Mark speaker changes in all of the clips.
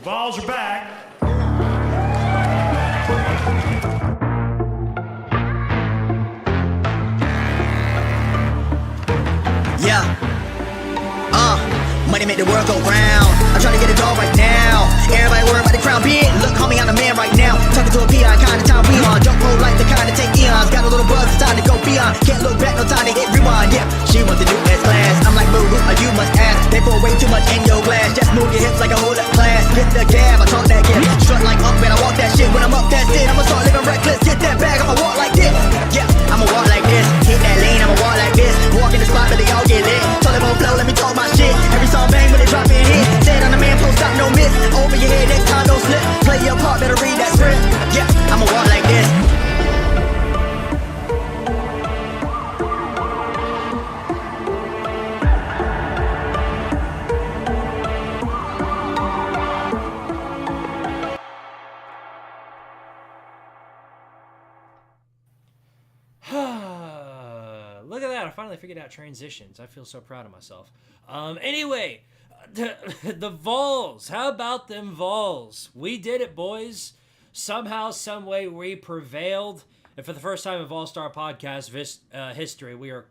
Speaker 1: Vols are back.
Speaker 2: Yeah. Money make the world go round. I'm trying to get it all right now. Everybody worry about the crown big. Look, homie, I'm the man right now. Talking to a peon, kind of time we on. Don't roll like the kind of take eons. Got a little buzz, it's time to go beyond. Can't look back, no time to hit rewind. Yeah, she wants the new S-Class. I'm like, boo, who are you must ask. They pour way too much in your glass. Just move your hips like a whole up class. Hit the cab, I talk that gift. Strut like up and I walk that shit. When I'm up, that's it. I'ma start living reckless. Get that bag, I'ma walk like this. Yeah, I'ma walk like this. Hit that lane, I'ma walk like this. Walk in the spot, but they all get lit. Tell them on flow, let me talk my shit. Every song bang when they drop in hit. Said on the man, post stop, no miss. Over your head, next time don't slip. Play your part, better read that script. Yeah, I'ma walk like this.
Speaker 3: Look at that. I finally figured out transitions. I feel so proud of myself. Anyway, the Vols. How about them Vols? We did it, boys. Somehow, some way, we prevailed. And for the first time in Vol-Star podcast history, we are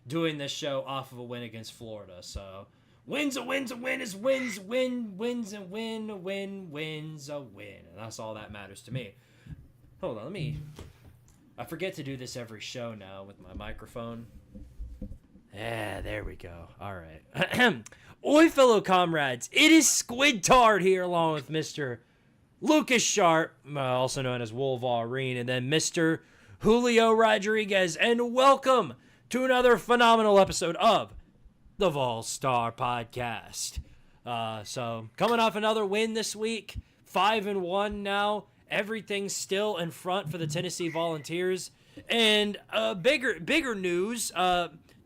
Speaker 3: doing this show off of a win against Florida. So, wins a win is wins, wins and win, a win, wins a win. And that's all that matters to me. Hold on, I forget to do this every show now with my microphone. Yeah, there we go. All right. Oi, fellow comrades. It is Squidtard here along with Mr. Lucas Sharp, also known as Wolverine, and then Mr. Julio Rodriguez. And welcome to another phenomenal episode of the Vol-Star Podcast. So, coming off another win this week. 5-1 now. Everything's still in front for the Tennessee Volunteers. And bigger news,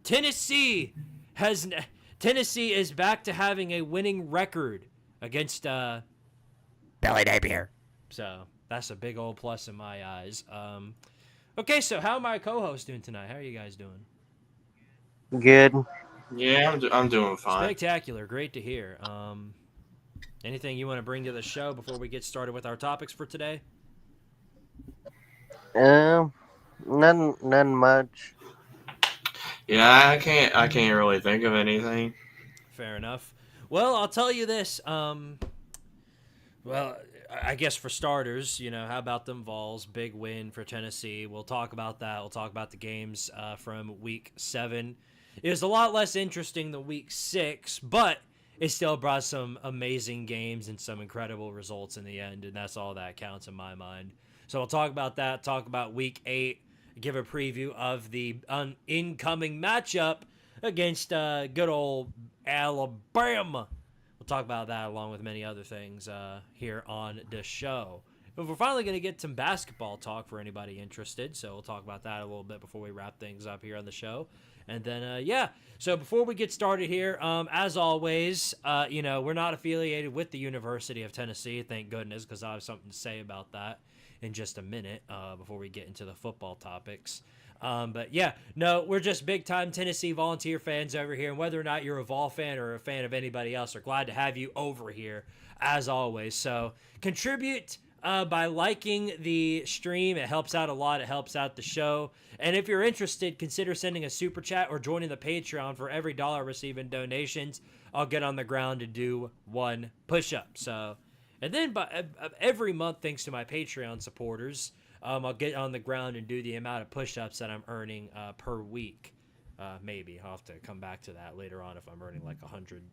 Speaker 3: Tennessee is back to having a winning record against Billy Napier. So that's a big old plus in my eyes. Okay, so how are my co-hosts doing tonight? How are you guys doing?
Speaker 4: Good.
Speaker 5: Yeah, I'm doing fine.
Speaker 3: Spectacular. Great to hear. Anything you want to bring to the show before we get started with our topics for today?
Speaker 4: None much.
Speaker 5: Yeah, I can't really think of anything.
Speaker 3: Fair enough. Well, I'll tell you this. Well, I guess for starters, how about them Vols? Big win for Tennessee. We'll talk about that. We'll talk about the games from Week 7. It was a lot less interesting than Week 6, but it still brought some amazing games and some incredible results in the end, and that's all that counts in my mind. So we'll talk about that, talk about Week 8, give a preview of the incoming matchup against good old Alabama. We'll talk about that along with many other things here on the show. But we're finally going to get some basketball talk for anybody interested, so we'll talk about that a little bit before we wrap things up here on the show. And then, so before we get started here, as always, we're not affiliated with the University of Tennessee, thank goodness, because I have something to say about that in just a minute before we get into the football topics. But yeah, no, we're just big-time Tennessee Volunteer fans over here, and whether or not you're a Vol fan or a fan of anybody else, we're glad to have you over here, as always. So contribute by liking the stream. It helps out a lot. It helps out the show. And if you're interested, consider sending a super chat or joining the Patreon. For every $1 receiving donations, I'll get on the ground to do one push-up. So, and then every month, thanks to my Patreon supporters, I'll get on the ground and do the amount of push-ups that I'm earning per week. Maybe I'll have to come back to that later on if I'm earning like 100,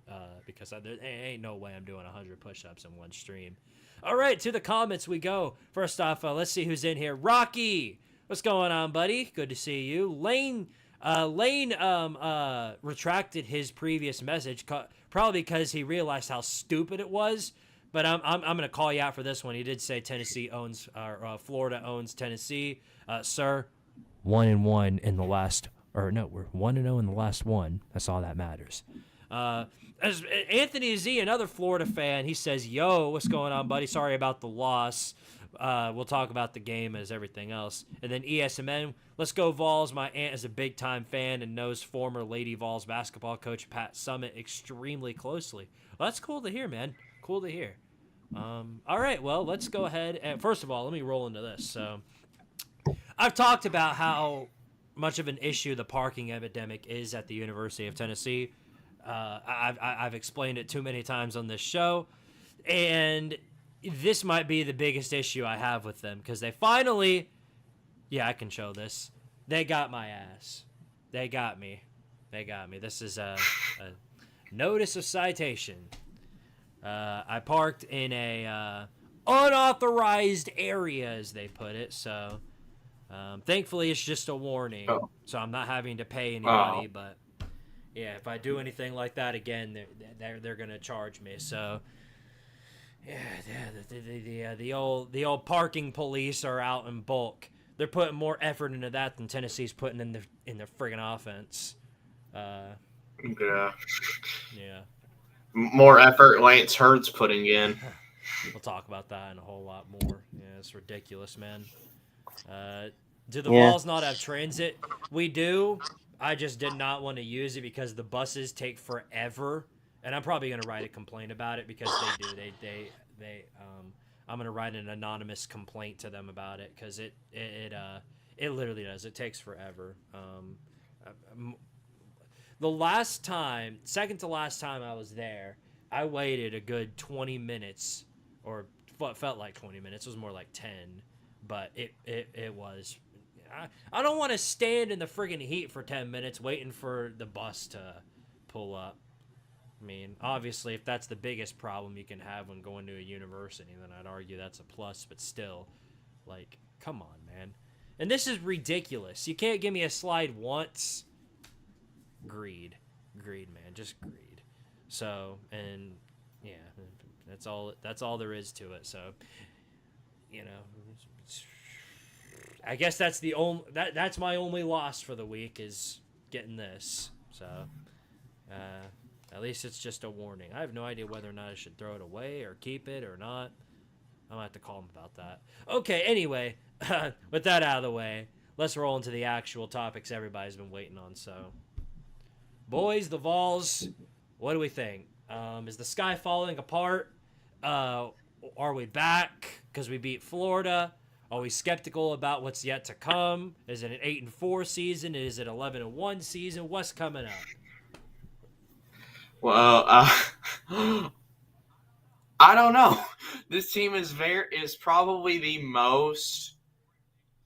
Speaker 3: because there ain't no way I'm doing 100 push-ups in one stream. All right, to the comments we go. First off, let's see who's in here. Rocky, what's going on, buddy? Good to see you. Lane retracted his previous message, probably because he realized how stupid it was. But I'm going to call you out for this one. He did say Florida owns Tennessee. Sir, 1-1 in the last. Or no, we're 1-0 in the last one. That's all that matters. As Anthony Z, another Florida fan, he says, yo, what's going on, buddy? Sorry about the loss. We'll talk about the game as everything else. And then ESMN, let's go Vols. My aunt is a big-time fan and knows former Lady Vols basketball coach Pat Summitt extremely closely. Well, that's cool to hear, man. Cool to hear. All right, well, let's go ahead and first of all, let me roll into this. So, I've talked about how much of an issue the parking epidemic is at the University of Tennessee. I've explained it too many times on this show, and this might be the biggest issue I have with them because they finally, yeah, I can show this. They got my ass. They got me. They got me. This is a notice of citation. I parked in a unauthorized area, as they put it. So, thankfully, it's just a warning, so I'm not having to pay any money. But yeah, if I do anything like that again, they're gonna charge me. So yeah, the old parking police are out in bulk. They're putting more effort into that than Tennessee's putting in the friggin' offense.
Speaker 5: Yeah.
Speaker 3: Yeah.
Speaker 5: More effort Lance Hurt's putting in.
Speaker 3: We'll talk about that and a whole lot more. Yeah, it's ridiculous, man. Do the
Speaker 4: Yeah.
Speaker 3: Vols not have transit? We do. I just did not want to use it because the buses take forever, and I'm probably gonna write a complaint about it because they do. They I'm gonna write an anonymous complaint to them about it because it literally does. It takes forever. The second to last time I was there, I waited a good 20 minutes, or what felt like 20 minutes. It was more like 10, but it was. I don't want to stand in the friggin' heat for 10 minutes waiting for the bus to pull up. I mean, obviously, if that's the biggest problem you can have when going to a university, then I'd argue that's a plus, but still, like, come on, man. And this is ridiculous. You can't give me a slide once. Greed, man, just greed. So, and yeah, that's all there is to it. So, you know, I guess that's that's my only loss for the week is getting this. So, at least it's just a warning. I have no idea whether or not I should throw it away or keep it or not. I'm gonna have to call him about that. Okay, anyway, with that out of the way, let's roll into the actual topics everybody's been waiting on. So, boys, the Vols, what do we think? Is the sky falling apart? Are we back because we beat Florida? Are we skeptical about what's yet to come? Is it an 8-4 season? Is it 11-1 season? What's coming up?
Speaker 5: Well, I don't know. This team is probably the most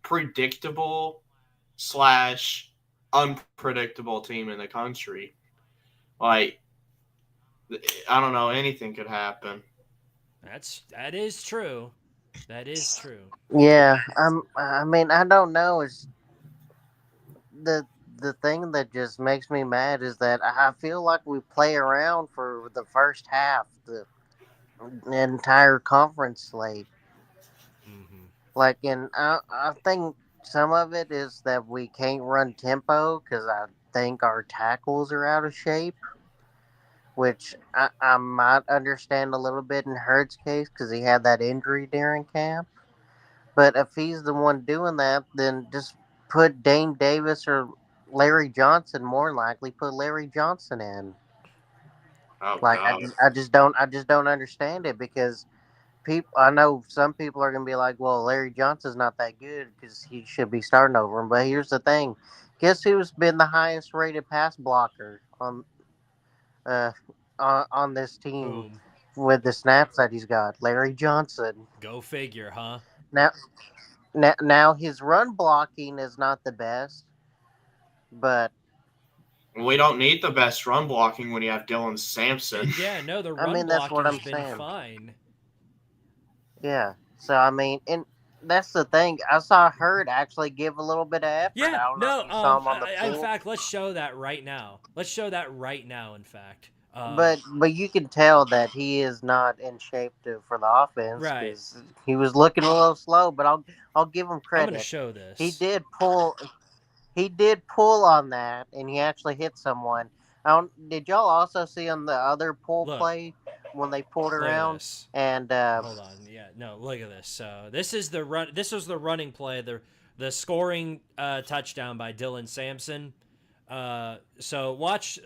Speaker 5: predictable / unpredictable team in the country. Like, I don't know. Anything could happen.
Speaker 3: That is true. That is true.
Speaker 4: Yeah. I mean, I don't know. It's the thing that just makes me mad is that I feel like we play around for the first half, the entire conference slate.
Speaker 3: Mm-hmm.
Speaker 4: Like, and I think some of it is that we can't run tempo because I think our tackles are out of shape, which I might understand a little bit in Hurt's case because he had that injury during camp. But if he's the one doing that, then just put Dame Davis or Larry Johnson. More likely, put Larry Johnson in.
Speaker 5: Oh
Speaker 4: Like
Speaker 5: God.
Speaker 4: I just don't understand it because people. I know some people are gonna be like, "Well, Larry Johnson's not that good because he should be starting over him." But here's the thing: guess who's been the highest rated pass blocker uh on this team
Speaker 3: Boom.
Speaker 4: with the snaps that he's got? Larry Johnson.
Speaker 3: Go figure, huh?
Speaker 4: Now, now his run blocking is not the best, but
Speaker 5: We don't need the best run blocking when you have Dylan Sampson.
Speaker 3: Yeah, no, the
Speaker 4: I
Speaker 3: run
Speaker 4: mean that's what
Speaker 3: blocking's
Speaker 4: I'm
Speaker 3: been
Speaker 4: saying.
Speaker 3: fine.
Speaker 4: Yeah. So I mean, and that's the thing. I saw Hurd actually give a little bit of effort.
Speaker 3: Yeah,
Speaker 4: I don't know
Speaker 3: no,
Speaker 4: if you saw him on the
Speaker 3: in
Speaker 4: pool,
Speaker 3: fact, let's show that right now. Let's show that right now, in fact.
Speaker 4: but you can tell that he is not in shape for the offense
Speaker 3: Right.
Speaker 4: because he was looking a little slow. But I'll give him
Speaker 3: I'm
Speaker 4: credit.
Speaker 3: going to show this.
Speaker 4: He did pull. He did pull on that, and he actually hit someone. Did y'all also see on the other pull play when they pulled
Speaker 3: Look at
Speaker 4: around?
Speaker 3: this.
Speaker 4: And
Speaker 3: Hold on. Yeah, no, look at this. So this is the run. This was the running play. The scoring touchdown by Dylan Sampson. So watch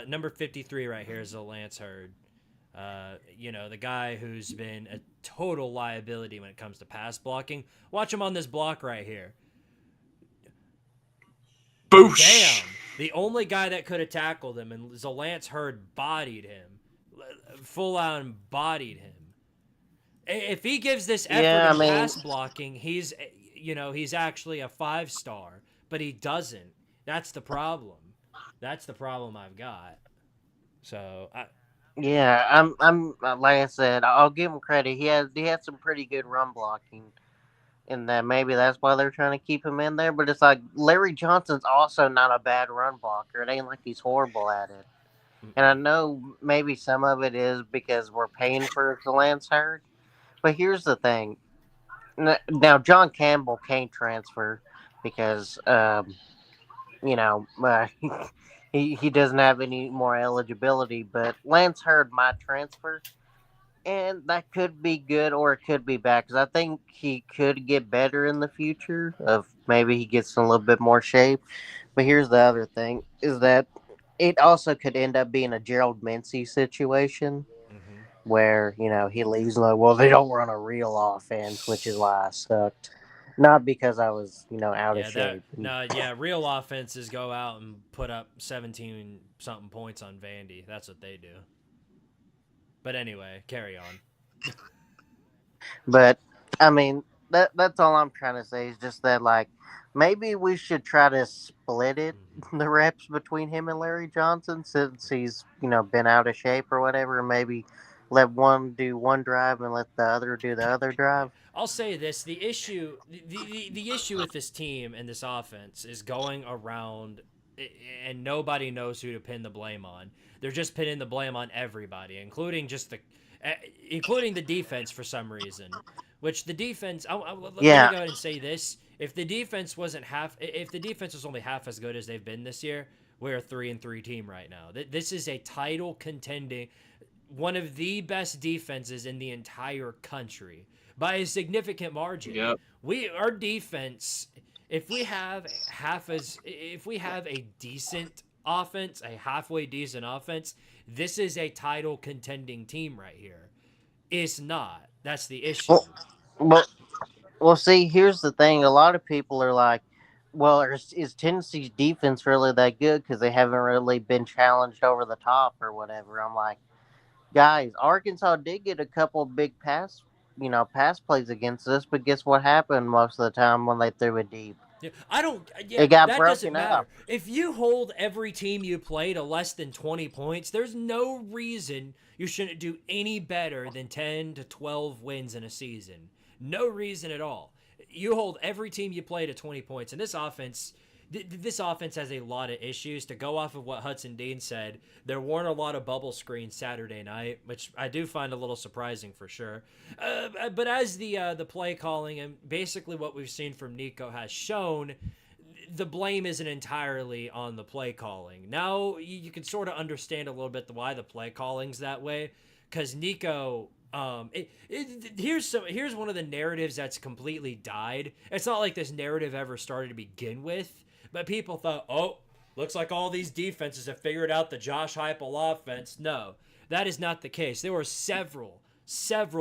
Speaker 3: number 53 right here is the Lance Hurd. The guy who's been a total liability when it comes to pass blocking. Watch him on this block right here.
Speaker 5: Boosh.
Speaker 3: Bam! The only guy that could have tackled him, and Zalance Hurd bodied him. Full on bodied him. If he gives this effort in pass blocking, he's actually a 5-star, but he doesn't. That's the problem. That's the problem I've got. So,
Speaker 4: I'm like I said, I'll give him credit. He had some pretty good run blocking, and that maybe that's why they're trying to keep him in there. But it's like Larry Johnson's also not a bad run blocker. It ain't like he's horrible at it. And I know maybe some of it is because we're paying for the Lance Hurd. But here's the thing. Now, John Campbell can't transfer because, he doesn't have any more eligibility. But Lance Hurd might transfer. And that could be good or it could be bad. Because I think he could get better in the future. Of maybe he gets in a little bit more shape. But here's the other thing. Is that it also could end up being a Gerald Mincey situation. Where, he leaves like, well, they don't run a real offense, which is why I sucked. Not because I was, out of shape.
Speaker 3: Real offenses go out and put up 17-something points on Vandy. That's what they do. But anyway, carry on.
Speaker 4: But, I mean, that's all I'm trying to say is just that, like, maybe we should try to split it, the reps between him and Larry Johnson since he's, been out of shape or whatever, and maybe let one do one drive and let the other do the other drive.
Speaker 3: I'll say this: the issue with this team and this offense is going around, and nobody knows who to pin the blame on. They're just pinning the blame on everybody, including the defense for some reason. Which the defense, let me go ahead and say this: if the defense was only half as good as they've been this year, we're a 3-3 team right now. This is a title contending. One of the best defenses in the entire country by a significant margin.
Speaker 5: Yep.
Speaker 3: Our defense, if we have a decent offense, a halfway decent offense, this is a title contending team right here. It's not. That's the issue.
Speaker 4: Well, see, here's the thing. A lot of people are like, well, is Tennessee's defense really that good because they haven't really been challenged over the top or whatever? I'm like, guys, Arkansas did get a couple big pass plays against us, but guess what happened most of the time when they threw it deep?
Speaker 3: Yeah,
Speaker 4: it got
Speaker 3: that
Speaker 4: broken
Speaker 3: doesn't matter.
Speaker 4: up.
Speaker 3: If you hold every team you play to less than 20 points, there's no reason you shouldn't do any better than 10 to 12 wins in a season. No reason at all. You hold every team you play to 20 points, and this offense has a lot of issues. To go off of what Hudson Dean said, there weren't a lot of bubble screens Saturday night, which I do find a little surprising for sure. But as the play calling and basically what we've seen from Nico has shown, the blame isn't entirely on the play calling. Now you can sort of understand a little bit why the play calling's that way, because Nico. Here's one of the narratives that's completely died. It's not like this narrative ever started to begin with. But people thought, looks like all these defenses have figured out the Josh Heupel offense. No, that is not the case. There were several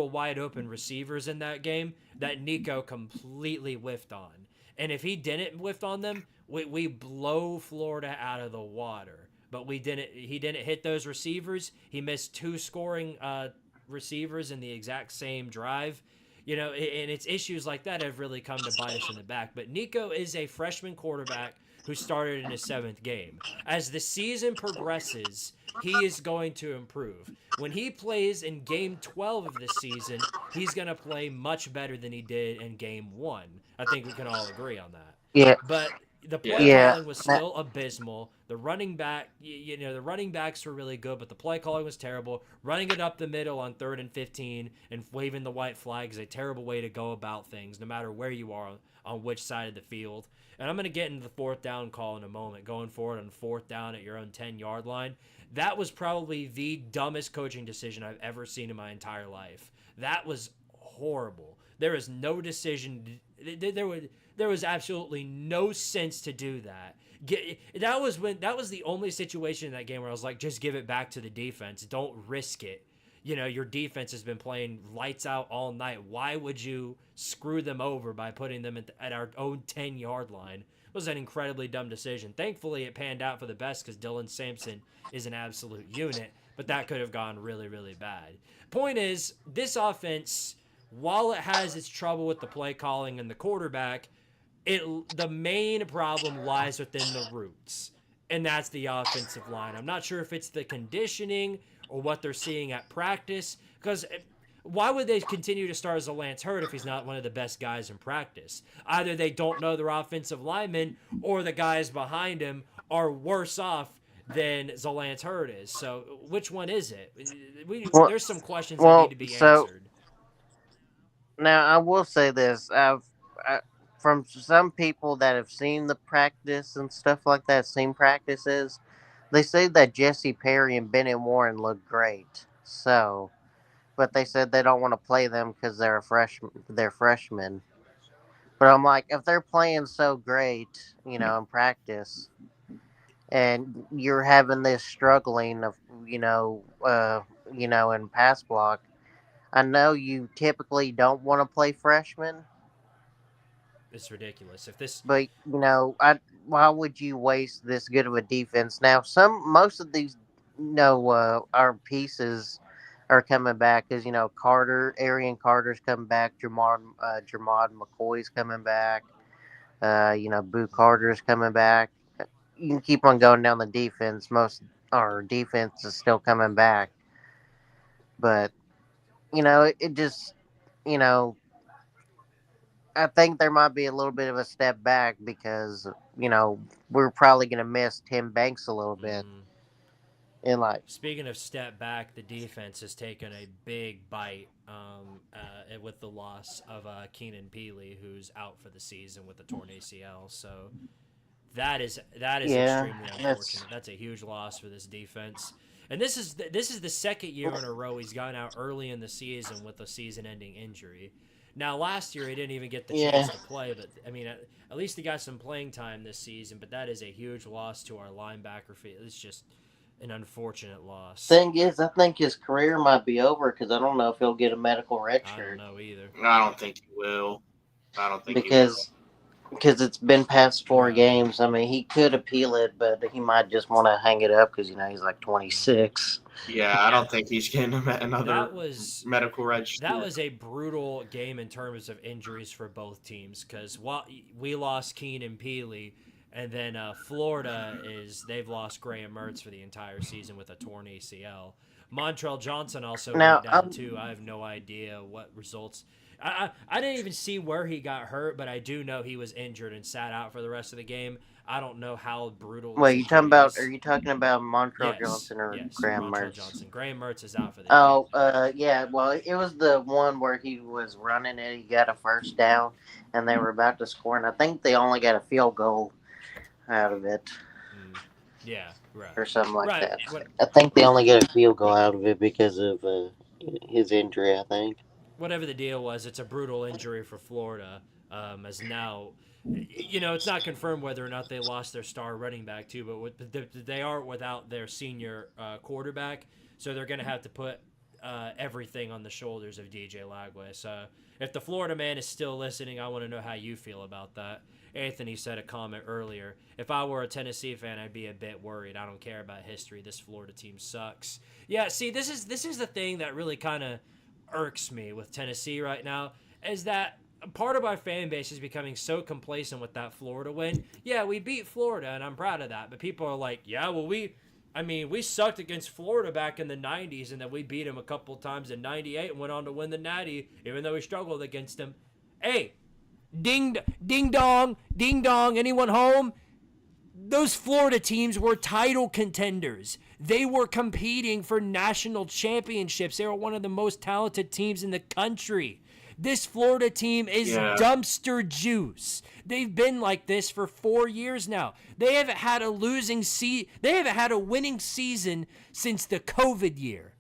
Speaker 3: wide open receivers in that game that Nico completely whiffed on. And if he didn't whiff on them, we blow Florida out of the water. But he didn't hit those receivers. He missed 2 scoring receivers in the exact same drive. And it's issues like that have really come to bite us in the back. But Nico is a freshman quarterback who started in his 7th game. As the season progresses, he is going to improve. When he plays in game 12 of this season, he's going to play much better than he did in game 1. I think we can all agree on that.
Speaker 4: Yeah.
Speaker 3: But the play calling was still abysmal. The running backs were really good, but the play calling was terrible. Running it up the middle on 3rd and 15 and waving the white flag is a terrible way to go about things, no matter where you are on which side of the field. And I'm going to get into the 4th down call in a moment. Going forward on 4th down at your own 10-yard line, that was probably the dumbest coaching decision I've ever seen in my entire life. That was horrible. There is no decision. There was absolutely no sense to do that. That was the only situation in that game where I was like, just give it back to the defense. Don't risk it. your defense has been playing lights out all night. Why would you screw them over by putting them at our own 10-yard line? It was an incredibly dumb decision. Thankfully, it panned out for the best because Dylan Sampson is an absolute unit, but that could have gone really, really bad. Point is, this offense, while it has its trouble with the play calling and the quarterback, the main problem lies within the roots, and that's the offensive line. I'm not sure if it's the conditioning or what they're seeing at practice, because why would they continue to start as a Lance Hurd if he's not one of the best guys in practice? Either they don't know their offensive linemen, or the guys behind him are worse off than Zalance Hurd is. So which one is it? There's some questions that need to be answered.
Speaker 4: Now, I will say this. From some people that have seen the practice and stuff like that, seen practices, they say that Jesse Perry and Bennett Warren look great. So, but they said they don't want to play them because they're freshmen. But I'm like, if they're playing so great, in practice, and you're having this struggling of, in pass block, I know you typically don't want to play freshmen.
Speaker 3: It's ridiculous.
Speaker 4: But why would you waste this good of a defense? Now, most of these, our pieces are coming back because Arian Carter's coming back, Jermod McCoy's coming back, Boo Carter's coming back. You can keep on going down the defense. Most our defense is still coming back, but it just I think there might be a little bit of a step back because, we're probably going to miss Tim Banks a little bit. And
Speaker 3: speaking of step back, the defense has taken a big bite with the loss of Keenan Peely, who's out for the season with a torn ACL. So that is extremely unfortunate. That's a huge loss for this defense. And this is the second year in a row he's gone out early in the season with a season-ending injury. Now, last year he didn't even get the chance to play, but I mean, at least he got some playing time this season. But that is a huge loss to our linebacker field. It's just an unfortunate loss.
Speaker 4: Thing is, I think his career might be over because I don't know if he'll get a medical red shirt.
Speaker 3: I don't know either.
Speaker 5: I don't think he will.
Speaker 4: Because it's been past 4 games. I mean, he could appeal it, but he might just want to hang it up because, he's like 26.
Speaker 5: Yeah, I don't think he's getting another medical register.
Speaker 3: That was a brutal game in terms of injuries for both teams because we lost Keenan Peely, and then Florida they've lost Graham Mertz for the entire season with a torn ACL. Montrell Johnson also went down too. I have no idea what results. I didn't even see where he got hurt, but I do know he was injured and sat out for the rest of the game. I don't know how brutal.
Speaker 4: Wait, are you talking about Montrell Johnson or Graham Mertz?
Speaker 3: Johnson. Graham Mertz is out for the game.
Speaker 4: Yeah. Well, it was the one where he was running and he got a first down, and they were about to score, and I think they only got a field goal out of it.
Speaker 3: Yeah, right.
Speaker 4: Or something like that. I think they only got a field goal out of it because of his injury, I think.
Speaker 3: Whatever the deal was, it's a brutal injury for Florida. As now, it's not confirmed whether or not they lost their star running back too, but they are without their senior quarterback, so they're going to have to put everything on the shoulders of DJ Lagway. So if the Florida man is still listening, I want to know how you feel about that. Anthony said a comment earlier. If I were a Tennessee fan, I'd be a bit worried. I don't care about history. This Florida team sucks. Yeah, see, this is the thing that really kind of irks me with Tennessee right now, is that part of my fan base is becoming so complacent with that Florida win. Yeah, we beat Florida, and I'm proud of that. But people are like, yeah, well, we sucked against Florida back in the 90s, and then we beat them a couple times in 98 and went on to win the Natty, even though we struggled against them. Hey, ding dong, anyone home? Those Florida teams were title contenders. They were competing for national championships. They were one of the most talented teams in the country. This Florida team is dumpster juice. They've been like this for 4 years now. They haven't had a winning season since the COVID year.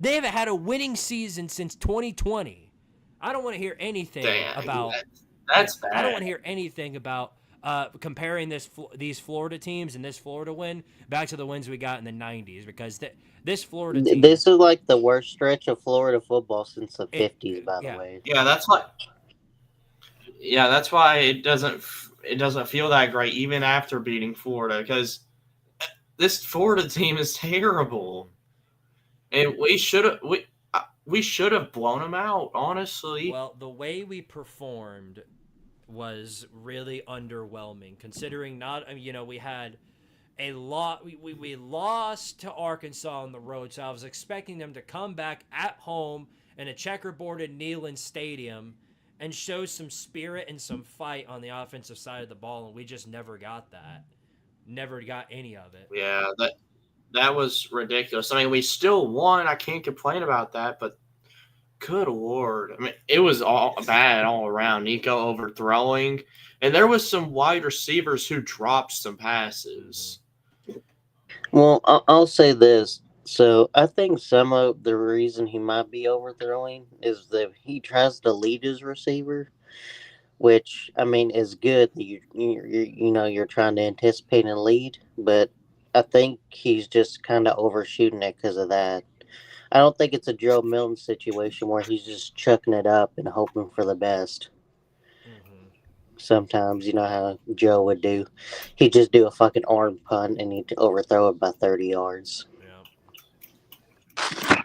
Speaker 3: They haven't had a winning season since 2020. I don't want to hear anything about.
Speaker 5: That's bad.
Speaker 3: I don't want to hear anything about comparing these Florida teams and this Florida win back to the wins we got in the 90s, because this Florida team,
Speaker 4: This is like the worst stretch of Florida football since the 50s, by the
Speaker 3: yeah.
Speaker 4: way.
Speaker 5: Yeah, that's why it doesn't feel that great even after beating Florida, because this Florida team is terrible, and we should have blown them out, honestly.
Speaker 3: Well, the way we performed was really underwhelming, considering we had a lot. We lost to Arkansas on the road, so I was expecting them to come back at home in a checkerboarded Neyland Stadium and show some spirit and some fight on the offensive side of the ball, and we just never got that. Never got any of it.
Speaker 5: Yeah, that was ridiculous. I mean, we still won. I can't complain about that, but good Lord. I mean, it was all bad all around. Nico overthrowing, and there was some wide receivers who dropped some passes.
Speaker 4: Well, I'll say this. So I think some of the reason he might be overthrowing is that he tries to lead his receiver, which I mean is good. You're trying to anticipate and lead, but I think he's just kind of overshooting it because of that. I don't think it's a Joe Milton situation where he's just chucking it up and hoping for the best. Sometimes, you know how Joe would do. He'd just do a fucking arm punt and he'd overthrow it by 30 yards.
Speaker 3: Yeah.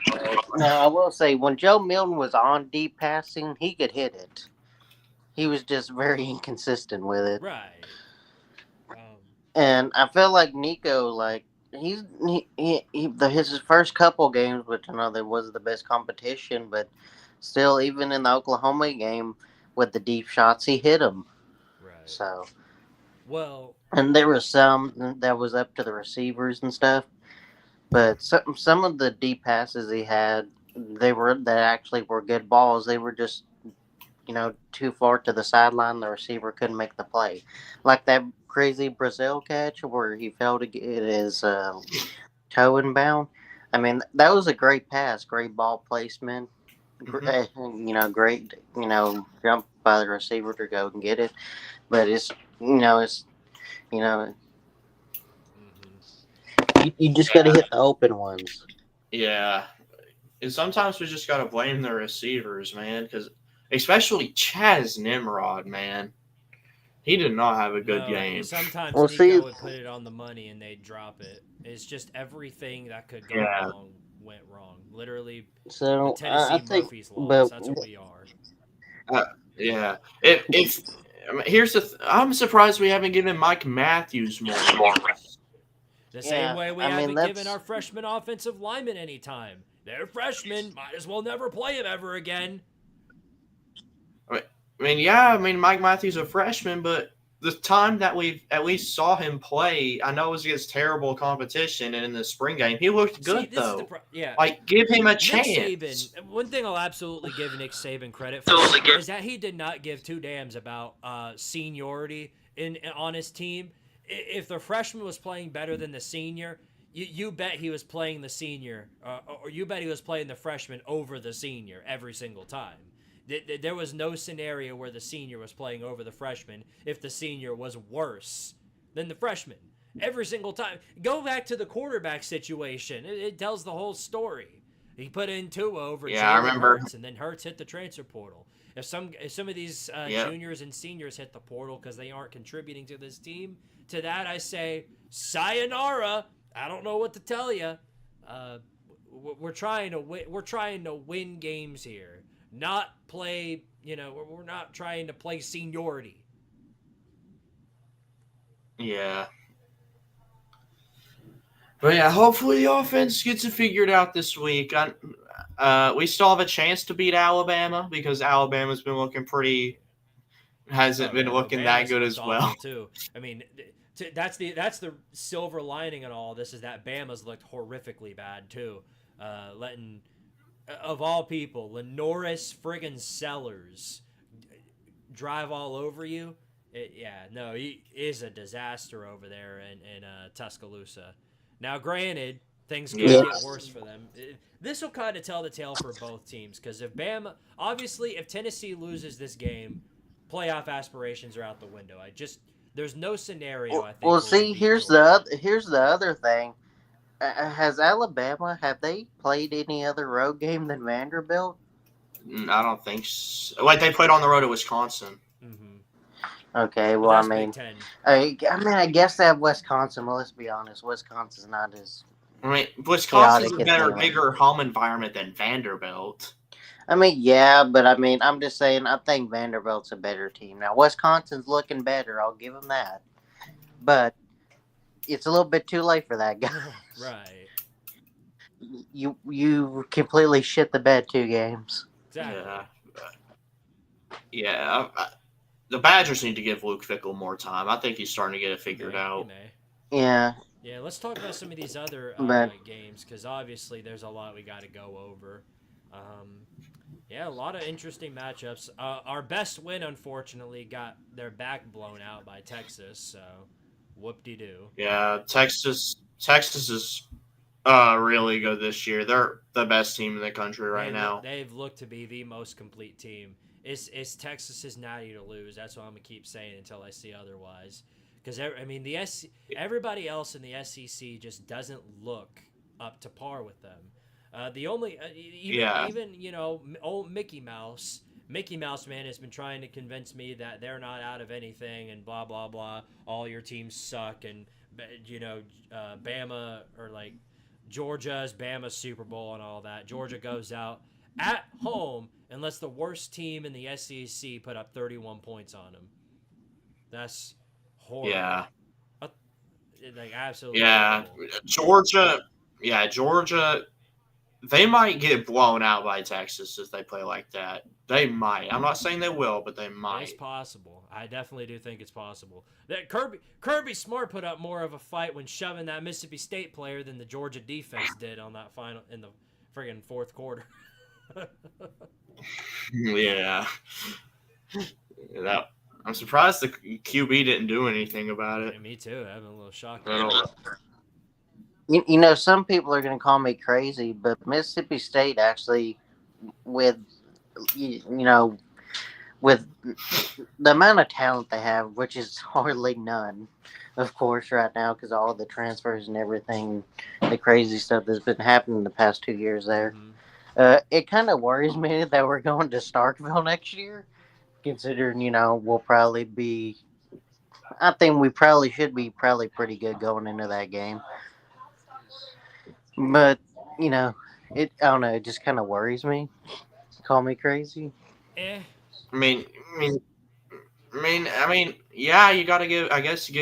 Speaker 4: Now, I will say, when Joe Milton was on deep passing, he could hit it. He was just very inconsistent with it.
Speaker 3: Right.
Speaker 4: And I feel like Nico, like, his first couple games, which I know that was the best competition, but still, even in the Oklahoma game with the deep shots, he hit them.
Speaker 3: Right.
Speaker 4: So,
Speaker 3: well,
Speaker 4: and there was some that was up to the receivers and stuff, but some of the deep passes he had, that actually were good balls. They were just, too far to the sideline. The receiver couldn't make the play, like that crazy Brazil catch where he failed to get his toe in bound. I mean, that was a great pass, great ball placement. Great jump by the receiver to go and get it. But you just got to hit the open ones.
Speaker 5: Yeah. And sometimes we just got to blame the receivers, man, because especially Chaz Nimrod, man. He did not have a good game.
Speaker 3: Sometimes Nico would put it on the money and they'd drop it. It's just everything that could go wrong went wrong. Literally,
Speaker 4: so
Speaker 3: the Tennessee Murphy's Law. That's what we are.
Speaker 5: Yeah. I'm surprised we haven't given Mike Matthews more.
Speaker 3: The same way we haven't given our freshman offensive linemen any time. They're freshmen. Might as well never play him ever again.
Speaker 5: Mike Matthews is a freshman, but the time that we at least saw him play, I know it was against terrible competition, and in the spring game, he looked good, though. Give him a chance.
Speaker 3: Saban, one thing I'll absolutely give Nick Saban credit for is that he did not give two damns about seniority on his team. If the freshman was playing better than the senior, you bet he was playing the senior, or you bet he was playing the freshman over the senior every single time. There was no scenario where the senior was playing over the freshman if the senior was worse than the freshman. Every single time. Go back to the quarterback situation. It tells the whole story. He put in Tua over Jalen Hurts, and then Hurts hit the transfer portal. If some of these juniors and seniors hit the portal because they aren't contributing to this team, to that I say, sayonara. I don't know what to tell you. We're trying to win games here. Not play, we're not trying to play seniority.
Speaker 5: Yeah. But yeah, hopefully the offense gets it figured out this week. We still have a chance to beat Alabama because Alabama's been looking hasn't been looking that good as well.
Speaker 3: Too. I mean, that's the silver lining in all this is that Bama's looked horrifically bad too, letting. Of all people, Lenoris friggin' Sellers drive all over you. He is a disaster over there in Tuscaloosa. Now, granted, things can get worse for them. This will kind of tell the tale for both teams because if Tennessee loses this game, playoff aspirations are out the window. there's no scenario I think.
Speaker 4: Well,
Speaker 3: where we
Speaker 4: see,
Speaker 3: beat
Speaker 4: here's
Speaker 3: Georgia.
Speaker 4: here's the other thing. Has Alabama, have they played any other road game than Vanderbilt?
Speaker 5: I don't think so. Like they played on the road at Wisconsin.
Speaker 3: Mm-hmm.
Speaker 4: Okay,
Speaker 3: But
Speaker 4: well, I
Speaker 3: that's
Speaker 4: mean,
Speaker 3: Big Ten.
Speaker 4: I guess they have Wisconsin. Well, let's be honest, Wisconsin's not as
Speaker 5: I mean, Wisconsin's
Speaker 4: chaotic
Speaker 5: a
Speaker 4: as
Speaker 5: better,
Speaker 4: anyone.
Speaker 5: bigger home environment than Vanderbilt.
Speaker 4: I mean, yeah, but I mean, I'm just saying, I think Vanderbilt's a better team. Now, Wisconsin's looking better, I'll give them that. But it's a little bit too late for that, guys.
Speaker 3: Right.
Speaker 4: You completely shit the bed 2 games.
Speaker 3: Exactly.
Speaker 5: Yeah. The Badgers need to give Luke Fickell more time. I think he's starting to get it figured
Speaker 3: He
Speaker 5: out.
Speaker 3: may.
Speaker 4: Yeah,
Speaker 3: Yeah, let's talk about some of these other
Speaker 4: But-
Speaker 3: games because obviously there's a lot we got to go over. Yeah, a lot of interesting matchups. Our best win, unfortunately, got their back blown out by Texas. So, whoop-de-doo.
Speaker 5: Yeah, Texas is really good this year. They're the best team in the country right now.
Speaker 3: They've looked to be the most complete team. It's Texas's natty to lose. That's what I'm gonna keep saying until I see otherwise. Because I mean, everybody else in the SEC just doesn't look up to par with them. The only even old Mickey Mouse man has been trying to convince me that they're not out of anything and blah blah blah. All your teams suck and Bama or like Georgia's Bama's Super Bowl and all that. Georgia goes out at home and lets the worst team in the SEC put up 31 points on them. That's horrible.
Speaker 5: Yeah.
Speaker 3: Like absolutely.
Speaker 5: Yeah.
Speaker 3: Horrible.
Speaker 5: Georgia. They might get blown out by Texas if they play like that. They might. I'm not saying they will, but they might.
Speaker 3: It's possible. I definitely do think it's possible. That Kirby Smart put up more of a fight when shoving that Mississippi State player than the Georgia defense did on that final in the friggin' fourth quarter.
Speaker 5: Yeah. I'm surprised the QB didn't do anything about it.
Speaker 3: Yeah, me too. I'm a little shocked.
Speaker 4: Some people are going to call me crazy, but Mississippi State actually, with with the amount of talent they have, which is hardly none, of course, right now because all the transfers and everything, the crazy stuff that's been happening the past 2 years there.
Speaker 3: Mm-hmm.
Speaker 4: It kind of worries me that we're going to Starkville next year, considering we'll probably be. I think we probably should be pretty good going into that game. But I don't know. It just kind of worries me. Call me crazy.
Speaker 3: Eh.
Speaker 5: I mean, yeah, you got to give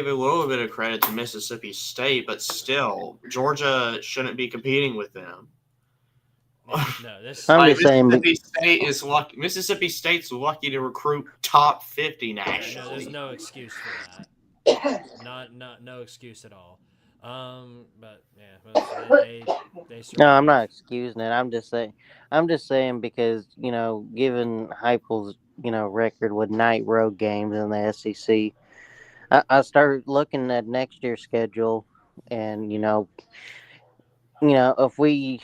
Speaker 5: a little bit of credit to Mississippi State, but still, Georgia shouldn't be competing with them.
Speaker 3: No, this.
Speaker 4: I'm just saying.
Speaker 5: Mississippi State's lucky to recruit top 50
Speaker 3: No,
Speaker 5: nationally.
Speaker 3: there's no excuse for that. No excuse at all. But yeah, they
Speaker 4: No, I'm not excusing it. I'm just saying because given Heupel's record with night road games in the SEC, I started looking at next year's schedule, and if we,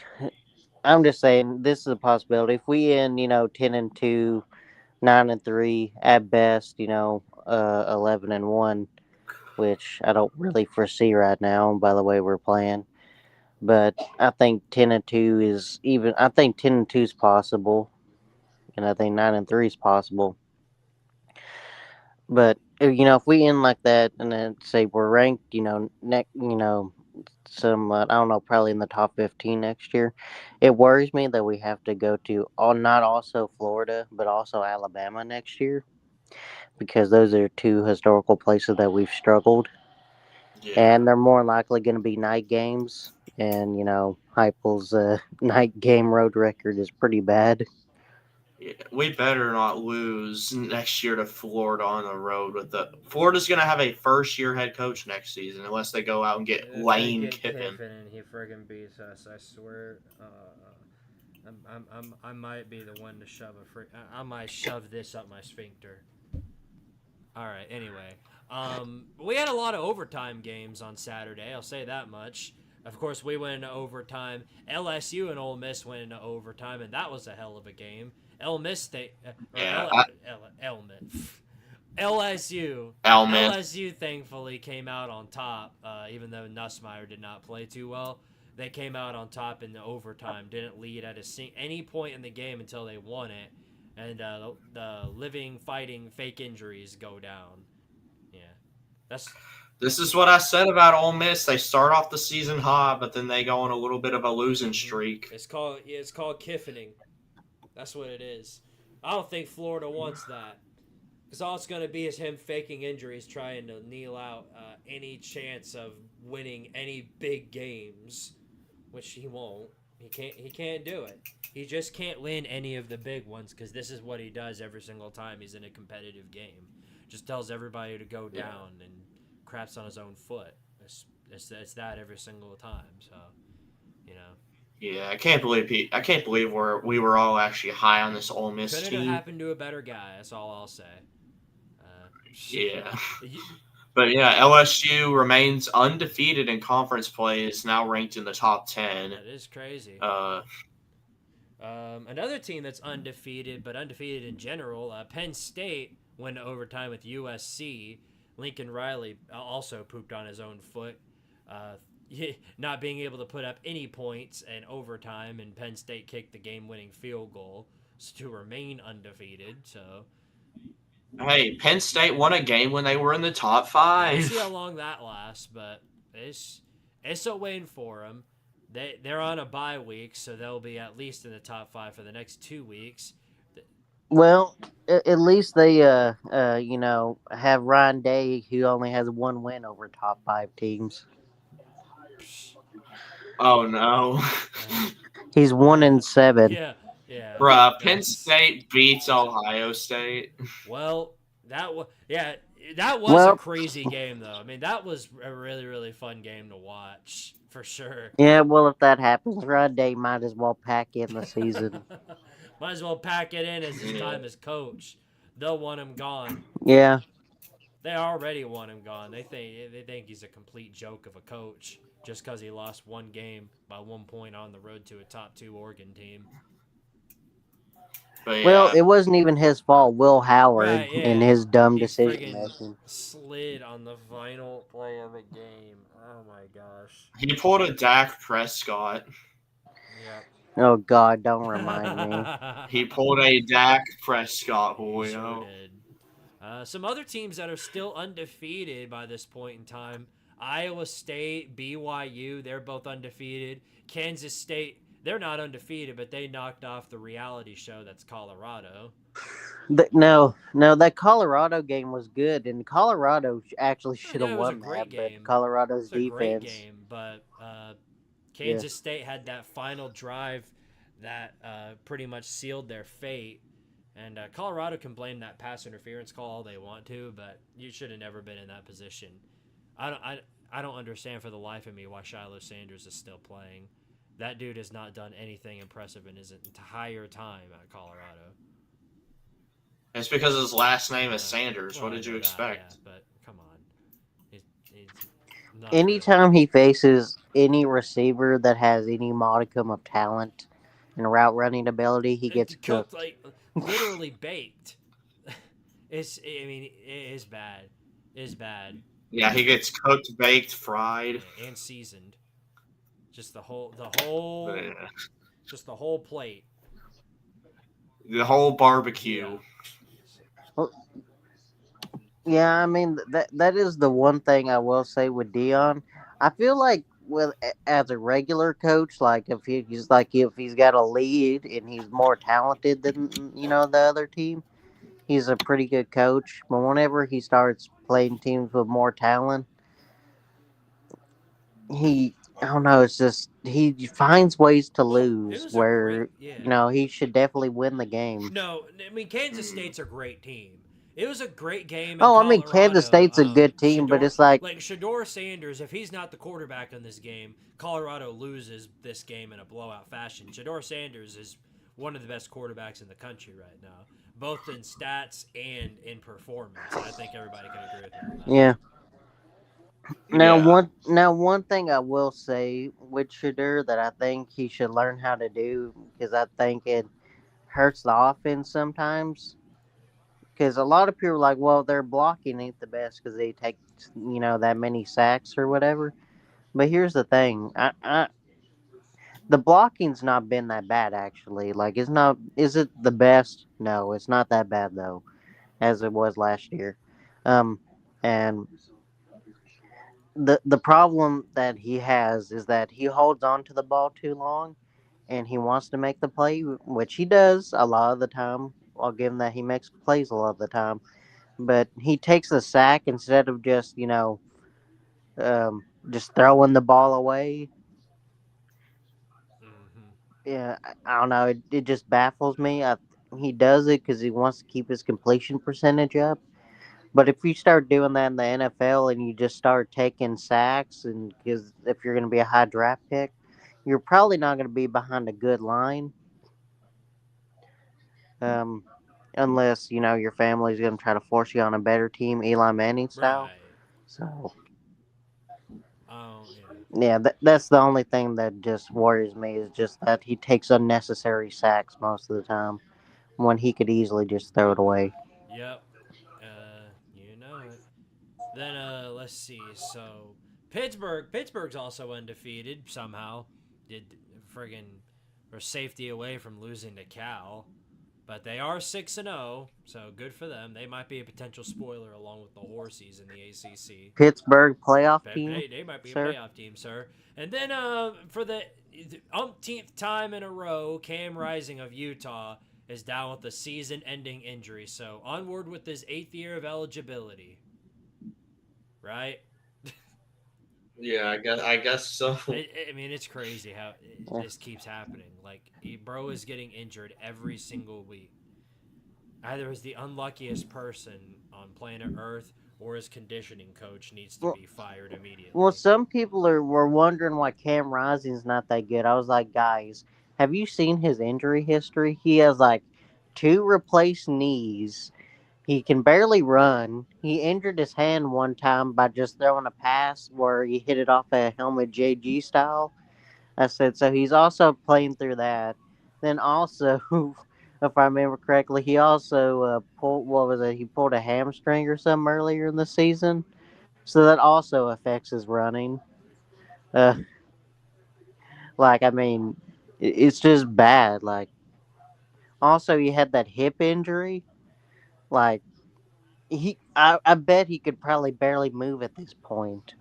Speaker 4: I'm just saying this is a possibility. If we end 10-2, 9-3 at best, 11-1. Which I don't really foresee right now by the way we're playing. But I think 10-2 is even. I think 10-2 is possible, and I think 9-3 is possible. But if we end like that, and then say we're ranked, somewhat, I don't know, probably in the top 15 next year, it worries me that we have to go to not also Florida, but also Alabama next year. Because those are two historical places that we've struggled.
Speaker 5: Yeah.
Speaker 4: And they're more likely going to be night games. And, Heupel's night game road record is pretty bad.
Speaker 5: Yeah, we better not lose next year to Florida on the road. Florida's going to have a first-year head coach next season unless they go out and get Lane Kiffin.
Speaker 3: And he friggin' beats us. I swear. I might be the one to shove I might shove this up my sphincter. All right. Anyway, we had a lot of overtime games on Saturday. I'll say that much. Of course, we went into overtime. LSU and Ole Miss went into overtime, and that was a hell of a game. Ole Miss LSU.
Speaker 5: Ole Miss.
Speaker 3: LSU thankfully came out on top, even though Nussmeier did not play too well. They came out on top in the overtime, didn't lead at any point in the game until they won it, and the living, fighting, fake injuries go down. Yeah,
Speaker 5: This is what I said about Ole Miss. They start off the season hot, but then they go on a little bit of a losing streak.
Speaker 3: it's called kiffining. That's what it is. I don't think Florida wants that. Because all it's going to be is him faking injuries, trying to kneel out any chance of winning any big games, which he won't. He can't do it. He just can't win any of the big ones because this is what he does every single time he's in a competitive game. Just tells everybody to go down and craps on his own foot. It's that every single time. So, you know.
Speaker 5: Yeah, I can't believe we were all actually high on this Ole Miss
Speaker 3: Couldn't
Speaker 5: team.
Speaker 3: have happened to a better guy. That's all I'll say.
Speaker 5: Yeah. But yeah, LSU remains undefeated in conference play. Is now ranked in the top 10.
Speaker 3: That is crazy. Another team that's undefeated, but undefeated in general, Penn State went to overtime with USC. Lincoln Riley also pooped on his own foot, not being able to put up any points in overtime, and Penn State kicked the game-winning field goal to remain undefeated. So,
Speaker 5: hey, Penn State won a game when they were in the top 5.
Speaker 3: we'll see how long that lasts, but it's a win for them. They're on a bye week, so they'll be at least in the top 5 for the next 2 weeks.
Speaker 4: Well, at least they, have Ryan Day, who only has one win over top 5 teams.
Speaker 5: Oh no,
Speaker 3: Yeah.
Speaker 4: He's 1-7.
Speaker 3: Yeah.
Speaker 5: bruh. Penn State beats Ohio State.
Speaker 3: Well, that was a crazy game, though. I mean, that was a really, really fun game to watch, for sure.
Speaker 4: Yeah, well, if that happens, Ryan Day might as well pack in the season.
Speaker 3: Might as well pack it in as his time as coach. They'll want him gone.
Speaker 4: Yeah.
Speaker 3: They already want him gone. They think he's a complete joke of a coach just because he lost one game by 1 point on the road to a top 2 Oregon team.
Speaker 5: But,
Speaker 4: Well, it wasn't even his fault. Will Howard and his dumb decision making.
Speaker 3: Slid on the final play of the game. Oh my gosh.
Speaker 5: he pulled a Dak Prescott.
Speaker 3: Yeah.
Speaker 4: Oh God, don't remind me.
Speaker 5: He pulled a Dak Prescott, boy.
Speaker 3: Sure did. Some other teams that are still undefeated by this point in time: Iowa State, BYU. They're both undefeated. Kansas State. They're not undefeated, but they knocked off the reality show that's Colorado.
Speaker 4: No, that Colorado game was good, and Colorado actually should have won that. But Colorado's defense.
Speaker 3: A great game, but Kansas State had that final drive that pretty much sealed their fate. And Colorado can blame that pass interference call all they want to, but you should have never been in that position. I don't understand for the life of me why Shiloh Sanders is still playing. That dude has not done anything impressive in his entire time at Colorado.
Speaker 5: It's because his last name is Sanders. What did you expect?
Speaker 3: Yeah, but come on. He's not
Speaker 4: Anytime he faces any receiver that has any modicum of talent and route running ability, he gets cooked.
Speaker 3: Like literally baked. It is bad. It's bad.
Speaker 5: Yeah, he gets cooked, baked, fried,
Speaker 3: and seasoned. Just the whole plate.
Speaker 5: The whole barbecue.
Speaker 4: Yeah, I mean that is the one thing I will say with Dion. I feel like as a regular coach, like if he's got a lead and he's more talented than the other team, he's a pretty good coach. But whenever he starts playing teams with more talent, I don't know. It's just he finds ways to lose where he should definitely win the game.
Speaker 3: No, I mean Kansas State's a great team. It was a great game.
Speaker 4: Kansas State's a good team, but it's like
Speaker 3: Shedeur Sanders. If he's not the quarterback in this game, Colorado loses this game in a blowout fashion. Shedeur Sanders is one of the best quarterbacks in the country right now, both in stats and in performance. I think everybody can agree with that.
Speaker 4: Yeah. One thing I will say with Shedeur that I think he should learn how to do, because I think it hurts the offense sometimes, because a lot of people are like, well, their blocking ain't the best because they take that many sacks or whatever. But here's the thing, the blocking's not been that bad actually. Like, it's not. Is it the best? No, it's not that bad though, as it was last year. Um, and the problem that he has is that he holds on to the ball too long, and he wants to make the play, which he does a lot of the time. I'll give him that he makes plays a lot of the time, but he takes a sack instead of just just throwing the ball away.
Speaker 3: Hmm.
Speaker 4: Yeah, I don't know. It just baffles me. He does it because he wants to keep his completion percentage up. But if you start doing that in the NFL and you just start taking sacks, and because if you're going to be a high draft pick, you're probably not going to be behind a good line. Um, unless your family's going to try to force you on a better team, Eli Manning style.
Speaker 3: Right.
Speaker 4: So
Speaker 3: Oh, yeah.
Speaker 4: yeah, that's the only thing that just worries me is just that he takes unnecessary sacks most of the time when he could easily just throw it away.
Speaker 3: Yep. You know it. Then let's see. So Pittsburgh's also undefeated somehow. Did friggin' or safety away from losing to Cal, but they are 6-0, so good for them. They might be a potential spoiler along with the Horsies in the ACC.
Speaker 4: Pittsburgh playoff
Speaker 3: But
Speaker 4: team,
Speaker 3: they might be a
Speaker 4: sir.
Speaker 3: playoff team, sir. And then for the umpteenth time in a row, Cam Rising of Utah is down with a season-ending injury. So onward with his 8th year of eligibility. Right?
Speaker 5: Yeah, I guess so.
Speaker 3: I mean, it's crazy how
Speaker 4: Yeah.
Speaker 3: this keeps happening. Like, bro is getting injured every single week. Either is the unluckiest person on planet Earth, or his conditioning coach needs to
Speaker 4: Well,
Speaker 3: be fired
Speaker 4: well,
Speaker 3: immediately.
Speaker 4: some people were wondering why Cam Rising's not that good. I was like, guys, have you seen his injury history? He has like two replaced knees. He can barely run. He injured his hand one time by just throwing a pass where he hit it off a helmet JG style. I said, so he's also playing through that. Then also, if I remember correctly, he also pulled, what was it? He pulled a hamstring or something earlier in the season. So that also affects his running. Uh, like, I mean, it's just bad. Like, also, he had that hip injury. Like, I bet he could probably barely move at this point.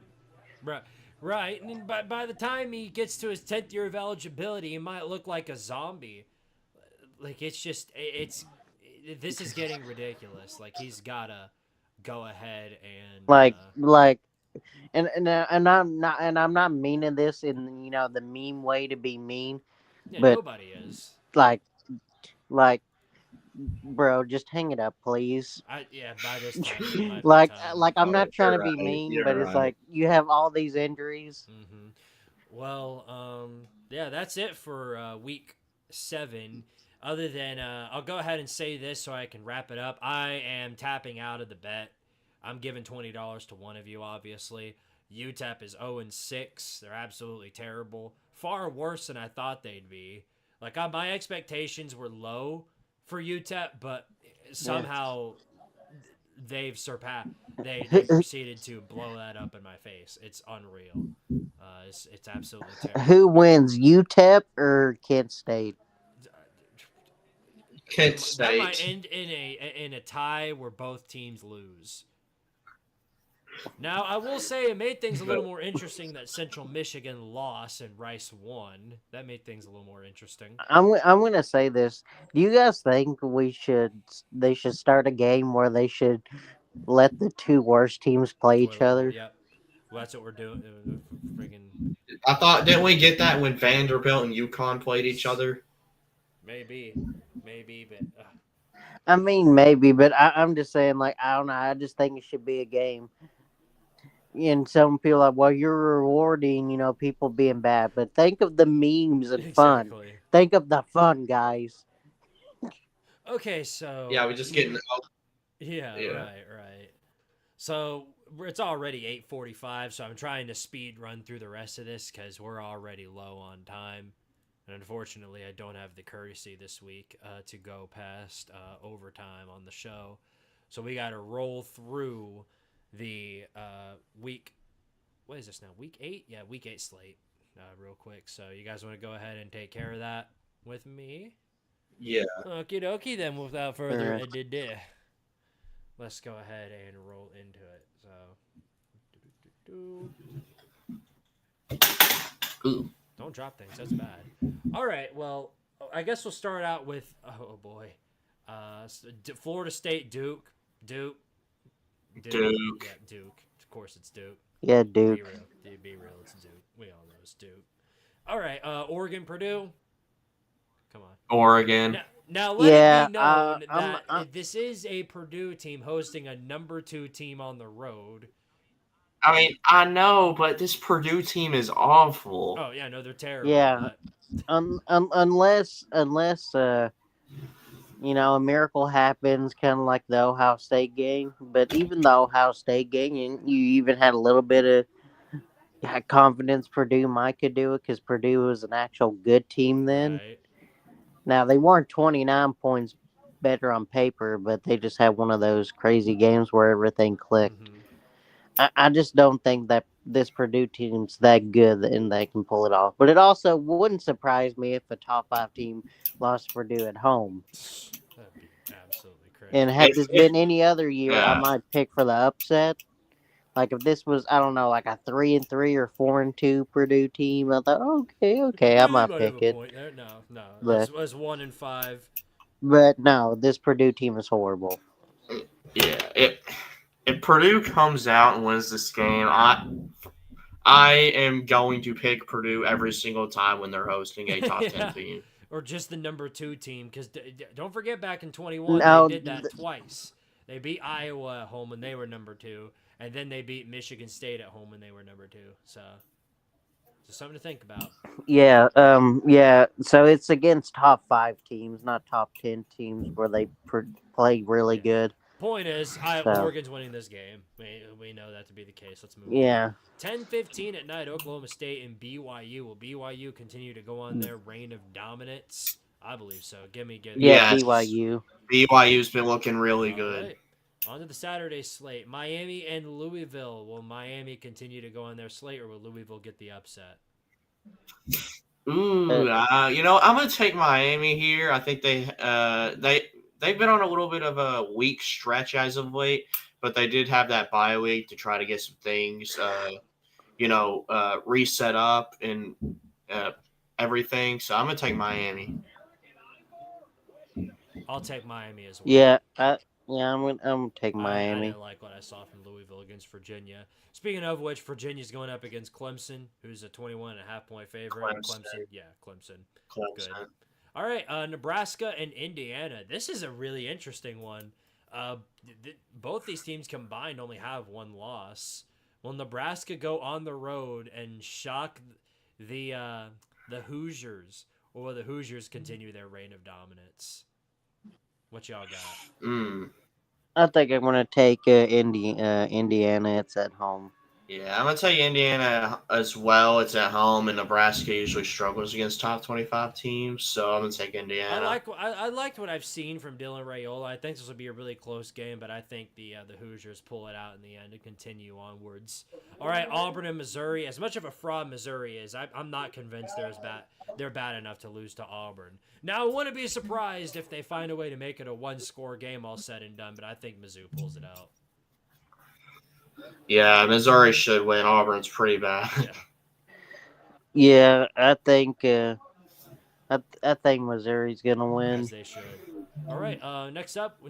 Speaker 3: Right, right. And then by the time he gets to his 10th year of eligibility, he might look like a zombie. Like, it's just this is getting ridiculous. Like, he's gotta go ahead and
Speaker 4: Like, and I'm not meaning this in the meme way to be mean,
Speaker 3: yeah,
Speaker 4: but
Speaker 3: nobody is.
Speaker 4: like like bro, just hang it up, please.
Speaker 3: Yeah, by this time it might be
Speaker 4: like
Speaker 3: time.
Speaker 4: like I'm
Speaker 5: Oh,
Speaker 4: not trying
Speaker 5: you're
Speaker 4: to be
Speaker 5: right.
Speaker 4: mean, but
Speaker 5: You're
Speaker 4: it's
Speaker 5: right.
Speaker 4: like you have all these injuries.
Speaker 3: Hmm. Well, yeah, that's it for week 7. Other than, I'll go ahead and say this so I can wrap it up. I am tapping out of the bet. I'm giving $20 to one of you, obviously. UTEP is 0-6. They're absolutely terrible. Far worse than I thought they'd be. Like, my expectations were low for UTEP, but
Speaker 4: Yeah.
Speaker 3: somehow they've surpassed. They proceeded to blow that up in my face. It's unreal. It's absolutely
Speaker 4: Who
Speaker 3: terrible.
Speaker 4: wins, UTEP or Kent State?
Speaker 5: Kent
Speaker 3: That might
Speaker 5: State.
Speaker 3: end in a tie where both teams lose. Now, I will say it made things a little
Speaker 5: But
Speaker 3: more interesting that Central Michigan lost and Rice won. That made things a little more interesting.
Speaker 4: I'm gonna say this. Do you guys think they should start a game where they should let the two worst teams play each
Speaker 3: Toilet bowl.
Speaker 4: other?
Speaker 3: Yep. Well, that's what we're doing. Friggin'
Speaker 5: I thought, didn't we get that when Vanderbilt and UConn played each other?
Speaker 3: maybe, maybe, but
Speaker 4: I mean, maybe, but I'm just saying, like, I don't know. I just think it should be a game. And some people are like, well, you're rewarding, people being bad. But think of the memes and fun.
Speaker 3: exactly.
Speaker 4: Think of the fun, guys.
Speaker 3: Okay,
Speaker 5: Yeah,
Speaker 3: so
Speaker 5: we just getting.
Speaker 3: yeah,
Speaker 5: Yeah.
Speaker 3: right. So it's already 8:45, so I'm trying to speed run through the rest of this because we're already low on time. And unfortunately, I don't have the courtesy this week to go past overtime on the show. So we got to roll through the week. What is this now? Week 8? Yeah, week 8 slate real quick. So you guys want to go ahead and take care of that with me?
Speaker 5: Yeah.
Speaker 3: Okie dokie, then without further ado, let's go ahead and roll into it. So,
Speaker 5: Ooh.
Speaker 3: don't drop things. That's bad. All right. Well, I guess we'll start out with boy, Florida State, Duke. Yeah, Duke. Of course, it's Duke.
Speaker 4: Yeah, Duke.
Speaker 3: Be real. It's Duke. We all know it's Duke. All right. Oregon, Purdue. Come on.
Speaker 5: Oregon.
Speaker 3: Now let it be known that this is a Purdue team hosting a number 2 team on the road.
Speaker 5: I mean, I know, but this Purdue team is awful.
Speaker 3: Oh yeah, no, they're terrible.
Speaker 4: Yeah, unless a miracle happens, kind of like the Ohio State game. But even the Ohio State game, you even had a little bit of confidence Purdue might could do it because Purdue was an actual good team then.
Speaker 3: Right.
Speaker 4: Now, they weren't 29 points better on paper, but they just had one of those crazy games where everything clicked.
Speaker 3: Mm-hmm.
Speaker 4: I just don't think that this Purdue team's that good and they can pull it off. But it also wouldn't surprise me if a top 5 team lost to Purdue at home.
Speaker 3: That'd be absolutely crazy.
Speaker 4: And had this been any other year,
Speaker 5: Yeah.
Speaker 4: I might pick for the upset. Like if this was, I don't know, like a 3-3 or 4-2 Purdue team, I thought, okay, I might pick it.
Speaker 3: No,
Speaker 4: But-
Speaker 3: it was 1-5.
Speaker 4: But no, this Purdue team is horrible.
Speaker 5: Yeah. If Purdue comes out and wins this game, I am going to pick Purdue every single time when they're hosting a top 10 team.
Speaker 3: Or just the number 2 team, because don't forget back in 21
Speaker 4: No,
Speaker 3: they did that twice. They beat Iowa at home when they were number 2, and then they beat Michigan State at home when they were number 2. So, just something to think about.
Speaker 4: Yeah, So it's against top 5 teams, not top 10 teams where they play really good.
Speaker 3: Point is, Oregon's winning this game. We know that to be the case. Let's move on.
Speaker 4: Yeah.
Speaker 3: 10:15 at night, Oklahoma State and BYU. Will BYU continue to go on their reign of dominance? I believe so. Give me.
Speaker 4: Yeah,
Speaker 5: Yes.
Speaker 4: BYU.
Speaker 5: BYU's been looking really
Speaker 3: All
Speaker 5: good.
Speaker 3: right. On to the Saturday slate. Miami and Louisville. Will Miami continue to go on their slate, or will Louisville get the upset?
Speaker 5: Ooh, I'm gonna take Miami here. I think they've been on a little bit of a weak stretch as of late, but they did have that bye week to try to get some things, reset up and everything. So I'm gonna take Miami.
Speaker 3: I'll take Miami as well.
Speaker 4: Yeah, I'm gonna take Miami.
Speaker 3: I didn't like what I saw from Louisville against Virginia. Speaking of which, Virginia's going up against Clemson, who's a 21.5-point favorite. Clemson. Good. All right, Nebraska and Indiana. This is a really interesting one. Both these teams combined only have 1 loss. Will Nebraska go on the road and shock the Hoosiers, or will the Hoosiers continue their reign of dominance? What y'all got?
Speaker 4: I think I'm gonna take Indiana. It's at home.
Speaker 5: Yeah, I'm gonna take Indiana as well. It's at home, and Nebraska usually struggles against top 25 teams, so I'm gonna take Indiana.
Speaker 3: I liked what I've seen from Dylan Raiola. I think this will be a really close game, but I think the Hoosiers pull it out in the end and continue onwards. All right, Auburn and Missouri. As much of a fraud Missouri is, I'm not convinced they're bad enough to lose to Auburn. Now, I wouldn't be surprised if they find a way to make it a 1-score game all said and done, but I think Mizzou pulls it out.
Speaker 5: Yeah, Missouri should win. Auburn's pretty bad.
Speaker 4: Yeah, I think I think Missouri's gonna win.
Speaker 3: As they should. All right, next up,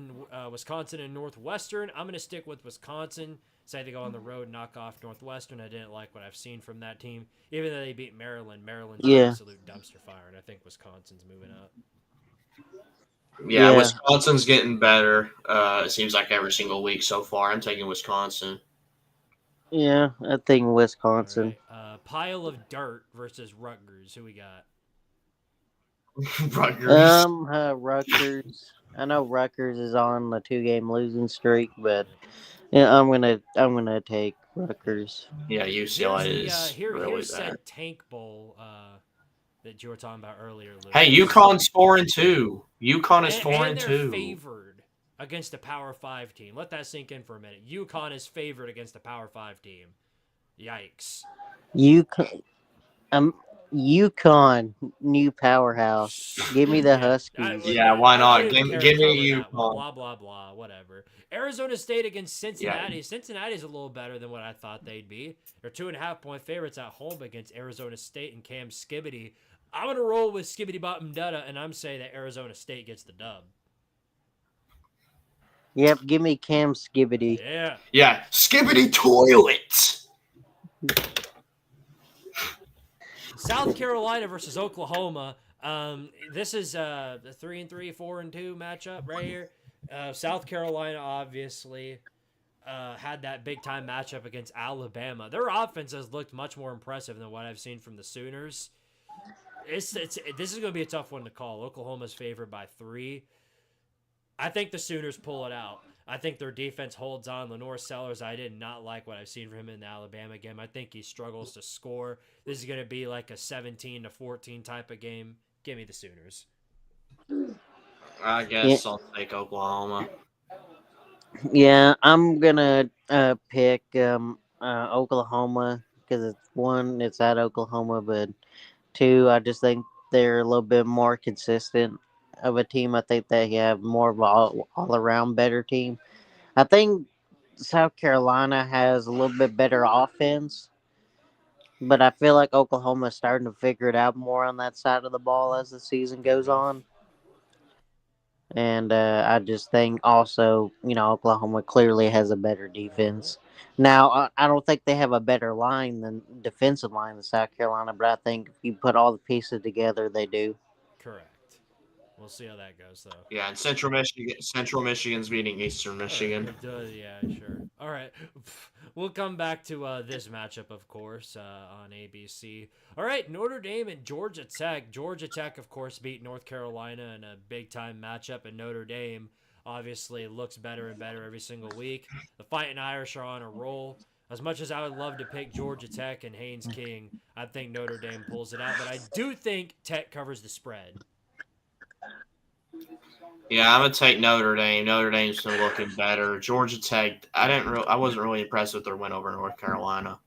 Speaker 3: Wisconsin and Northwestern. I'm going to stick with Wisconsin. Say they go on the road, knock off Northwestern. I didn't like what I've seen from that team. Even though they beat Maryland, Maryland's an absolute dumpster fire, and I think Wisconsin's moving up.
Speaker 5: Yeah, Wisconsin's getting better. It seems like every single week so far. I'm taking Wisconsin.
Speaker 4: Yeah, I think Wisconsin.
Speaker 3: Right. Pile of dirt versus Rutgers. Who we got?
Speaker 5: Rutgers.
Speaker 4: Rutgers. I know Rutgers is on the 2-game losing streak, but yeah, I'm gonna take Rutgers.
Speaker 5: Yeah, UCLA is really
Speaker 3: here's
Speaker 5: bad.
Speaker 3: that Tank Bowl that you were talking about earlier, Luke.
Speaker 5: Hey, UConn's 4-2. UConn is 4-2.
Speaker 3: Favored against a Power 5 team. Let that sink in for a minute. UConn is favored against a Power 5 team. Yikes.
Speaker 4: Um, UConn, new powerhouse. Give me the Huskies.
Speaker 5: Yeah, why
Speaker 3: I
Speaker 5: not?
Speaker 3: don't even
Speaker 5: Give
Speaker 3: care to cover
Speaker 5: me
Speaker 3: that one.
Speaker 5: UConn.
Speaker 3: Blah, blah, blah. Whatever. Arizona State against Cincinnati.
Speaker 5: Yeah.
Speaker 3: Cincinnati's a little better than what I thought they'd be. They're 2.5-point favorites at home against Arizona State and Cam Skibbity. I'm going to roll with Skibbity Bottom Dutta, and I'm saying that Arizona State gets the dub.
Speaker 4: Yep, give me Cam Skibbity.
Speaker 3: Yeah.
Speaker 5: Yeah, Skibbity toilets.
Speaker 3: South Carolina versus Oklahoma. This is the 3-3, 4-2 matchup right here. South Carolina obviously had that big time matchup against Alabama. Their offense has looked much more impressive than what I've seen from the Sooners. This is going to be a tough one to call. Oklahoma's favored by 3. I think the Sooners pull it out. I think their defense holds on. Lenore Sellers, I did not like what I've seen from him in the Alabama game. I think he struggles to score. This is going to be like a 17-14 type of game. Give me the Sooners.
Speaker 5: I guess I'll take Oklahoma.
Speaker 4: Yeah, I'm gonna pick Oklahoma because it's at Oklahoma, but 2, I just think they're a little bit more consistent of a team. I think they have more of all around better team. I think South Carolina has a little bit better offense, but I feel like Oklahoma is starting to figure it out more on that side of the ball as the season goes on. And I just think also, Oklahoma clearly has a better defense. Now, I don't think they have a better line than defensive line than South Carolina, but I think if you put all the pieces together, they do.
Speaker 3: Correct. We'll see how that goes, though.
Speaker 5: Yeah, and Central Michigan's beating Eastern Michigan.
Speaker 3: Yeah, sure. All right. We'll come back to this matchup, of course, on ABC. All right, Notre Dame and Georgia Tech. Georgia Tech, of course, beat North Carolina in a big-time matchup, and Notre Dame obviously looks better and better every single week. The Fighting Irish are on a roll. As much as I would love to pick Georgia Tech and Haynes King, I think Notre Dame pulls it out, but I do think Tech covers the spread.
Speaker 5: Yeah, I'm gonna take Notre Dame. Notre Dame's been looking better. Georgia Tech, I wasn't really impressed with their win over North Carolina.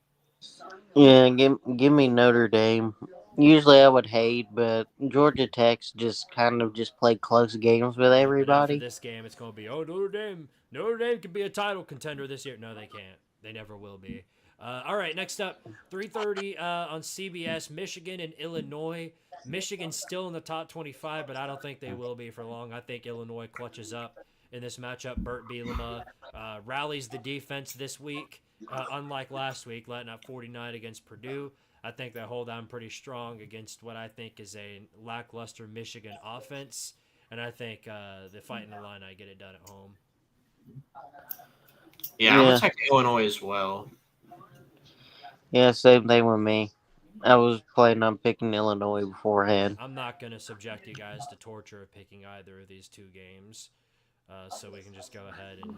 Speaker 4: Yeah, give me Notre Dame. Usually I would hate, but Georgia Tech's just kind of just play close games with
Speaker 3: But
Speaker 4: everybody.
Speaker 3: after this game, it's going to be, Notre Dame. Notre Dame can be a title contender this year. No, they can't. They never will be. All right, next up, 3:30 on CBS, Michigan and Illinois. Michigan's still in the top 25, but I don't think they will be for long. I think Illinois clutches up in this matchup. Burt Bielema rallies the defense this week, unlike last week, letting up 49 against Purdue. I think they hold on pretty strong against what I think is a lackluster Michigan offense, and I think the Fighting Illini get it done at home.
Speaker 5: Yeah, I'm gonna take Illinois as well.
Speaker 4: Yeah, same thing with me. I was planning on picking Illinois beforehand.
Speaker 3: I'm not going to subject you guys to torture of picking either of these 2 games, so we can just go ahead and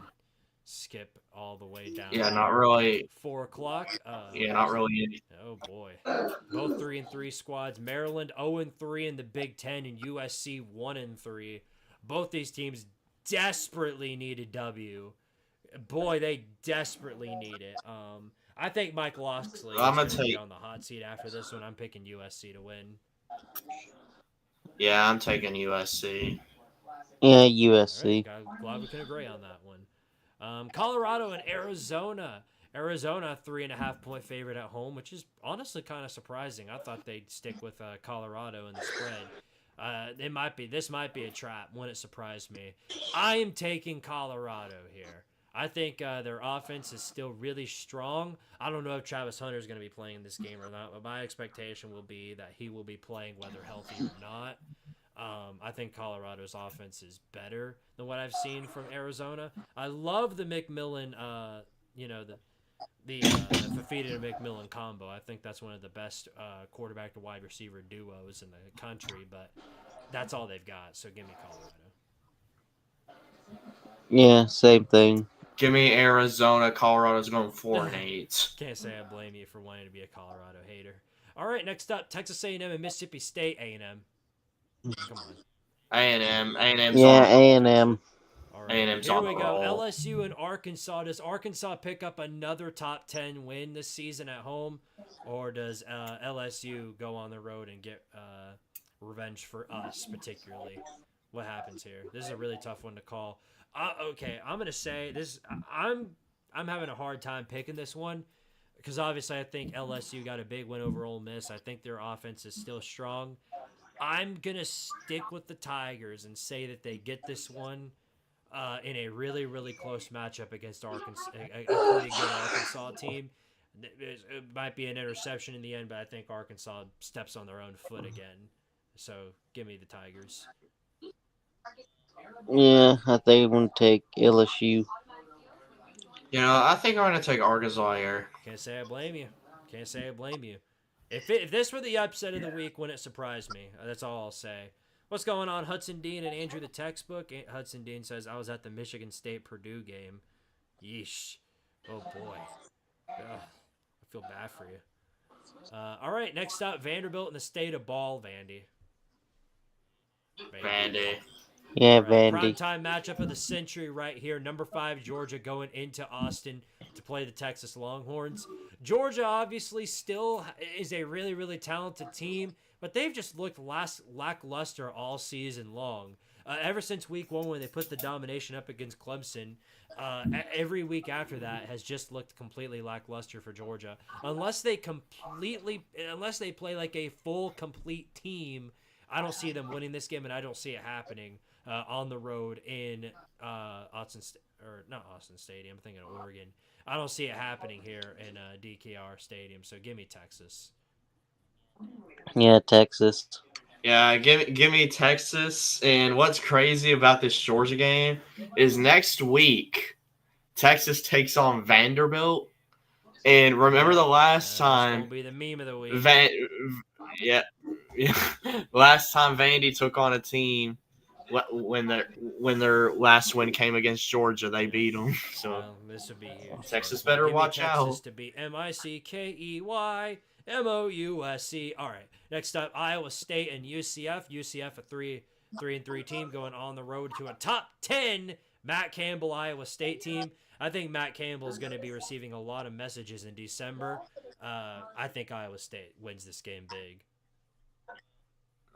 Speaker 3: skip all the way down.
Speaker 5: Yeah, not really.
Speaker 3: 4 o'clock.
Speaker 5: Yeah, not really.
Speaker 3: Oh boy, both 3-3 squads. Maryland 0-3 in the Big Ten, and USC 1-3. Both these teams desperately need a W. Boy, they desperately need it. I think Mike Loxley is going to be on the hot seat after this one. I'm picking USC to win.
Speaker 5: Yeah, I'm taking USC.
Speaker 4: Yeah, USC.
Speaker 3: Right, glad we can agree on that one. Colorado and Arizona. Arizona, 3.5-point favorite at home, which is honestly kind of surprising. I thought they'd stick with Colorado in the spread. This might be a trap. Wouldn't surprise me. I am taking Colorado here. I think their offense is still really strong. I don't know if Travis Hunter is going to be playing this game or not, but my expectation will be that he will be playing whether healthy or not. I think Colorado's offense is better than what I've seen from Arizona. I love the McMillan, the Fafita and McMillan combo. I think that's one of the best quarterback to wide receiver duos in the country, but that's all they've got. So give me Colorado.
Speaker 4: Yeah, same thing.
Speaker 5: Give me Arizona. Colorado's going 4-8.
Speaker 3: Can't say I blame you for wanting to be a Colorado hater. All right, next up, Texas A&M and Mississippi State A&M. Come on.
Speaker 5: A&M. A&M's
Speaker 4: Yeah, A&M.
Speaker 3: All right,
Speaker 5: A&M's
Speaker 3: here
Speaker 5: on
Speaker 3: we
Speaker 5: the
Speaker 3: go.
Speaker 5: roll.
Speaker 3: LSU and Arkansas. Does Arkansas pick up another top 10 win this season at home, or does LSU go on the road and get revenge for us, particularly? What happens here? This is a really tough one to call. Okay, I'm gonna say this. I'm having a hard time picking this one because obviously I think LSU got a big win over Ole Miss. I think their offense is still strong. I'm gonna stick with the Tigers and say that they get this one in a really, really close matchup against Arkansas, a pretty good Arkansas team. It might be an interception in the end, but I think Arkansas steps on their own foot again. So give me the Tigers.
Speaker 1: Yeah, I think I'm going to take LSU.
Speaker 5: You know, I think I'm going to take Arkansas here.
Speaker 3: Can't say I blame you. Can't say I blame you. If this were the upset of the week, wouldn't it surprise me? That's all I'll say. What's going on, Hudson Dean and Andrew the Textbook? Hudson Dean says, I was at the Michigan State-Purdue game. Yeesh. Oh, boy. Ugh. I feel bad for you. All right, next up, Vanderbilt in the state of ball, Vandy.
Speaker 5: Vandy.
Speaker 1: Yeah,
Speaker 3: Right.
Speaker 1: Vandy.
Speaker 3: Primetime matchup of the century right here. Number 5, Georgia going into Austin to play the Texas Longhorns. Georgia obviously still is a really, really talented team, but they've just looked lackluster all season long. Ever since week 1 when they put the domination up against Clemson, every week after that has just looked completely lackluster for Georgia. Unless they play like a full, complete team, I don't see them winning this game, and I don't see it happening on the road in not Austin Stadium. I'm thinking of Oregon. I don't see it happening here in DKR Stadium. So give me Texas.
Speaker 1: Yeah, Texas.
Speaker 5: Yeah, give me Texas. And what's crazy about this Georgia game is next week, Texas takes on Vanderbilt. And remember the last time
Speaker 3: That's gonna be the meme of the week.
Speaker 5: yeah. Last time Vandy took on a team when their last win came against Georgia, they beat them. So
Speaker 3: Well, this would be huge.
Speaker 5: Texas
Speaker 3: Well,
Speaker 5: better
Speaker 3: give me
Speaker 5: watch
Speaker 3: Texas
Speaker 5: out.
Speaker 3: to beat MICKEYMOUSC. All right. Next up, Iowa State and UCF. UCF a 3-3 team going on the road to a top 10 Matt Campbell Iowa State team. I think Matt Campbell is going to be receiving a lot of messages in December. I think Iowa State wins this game big.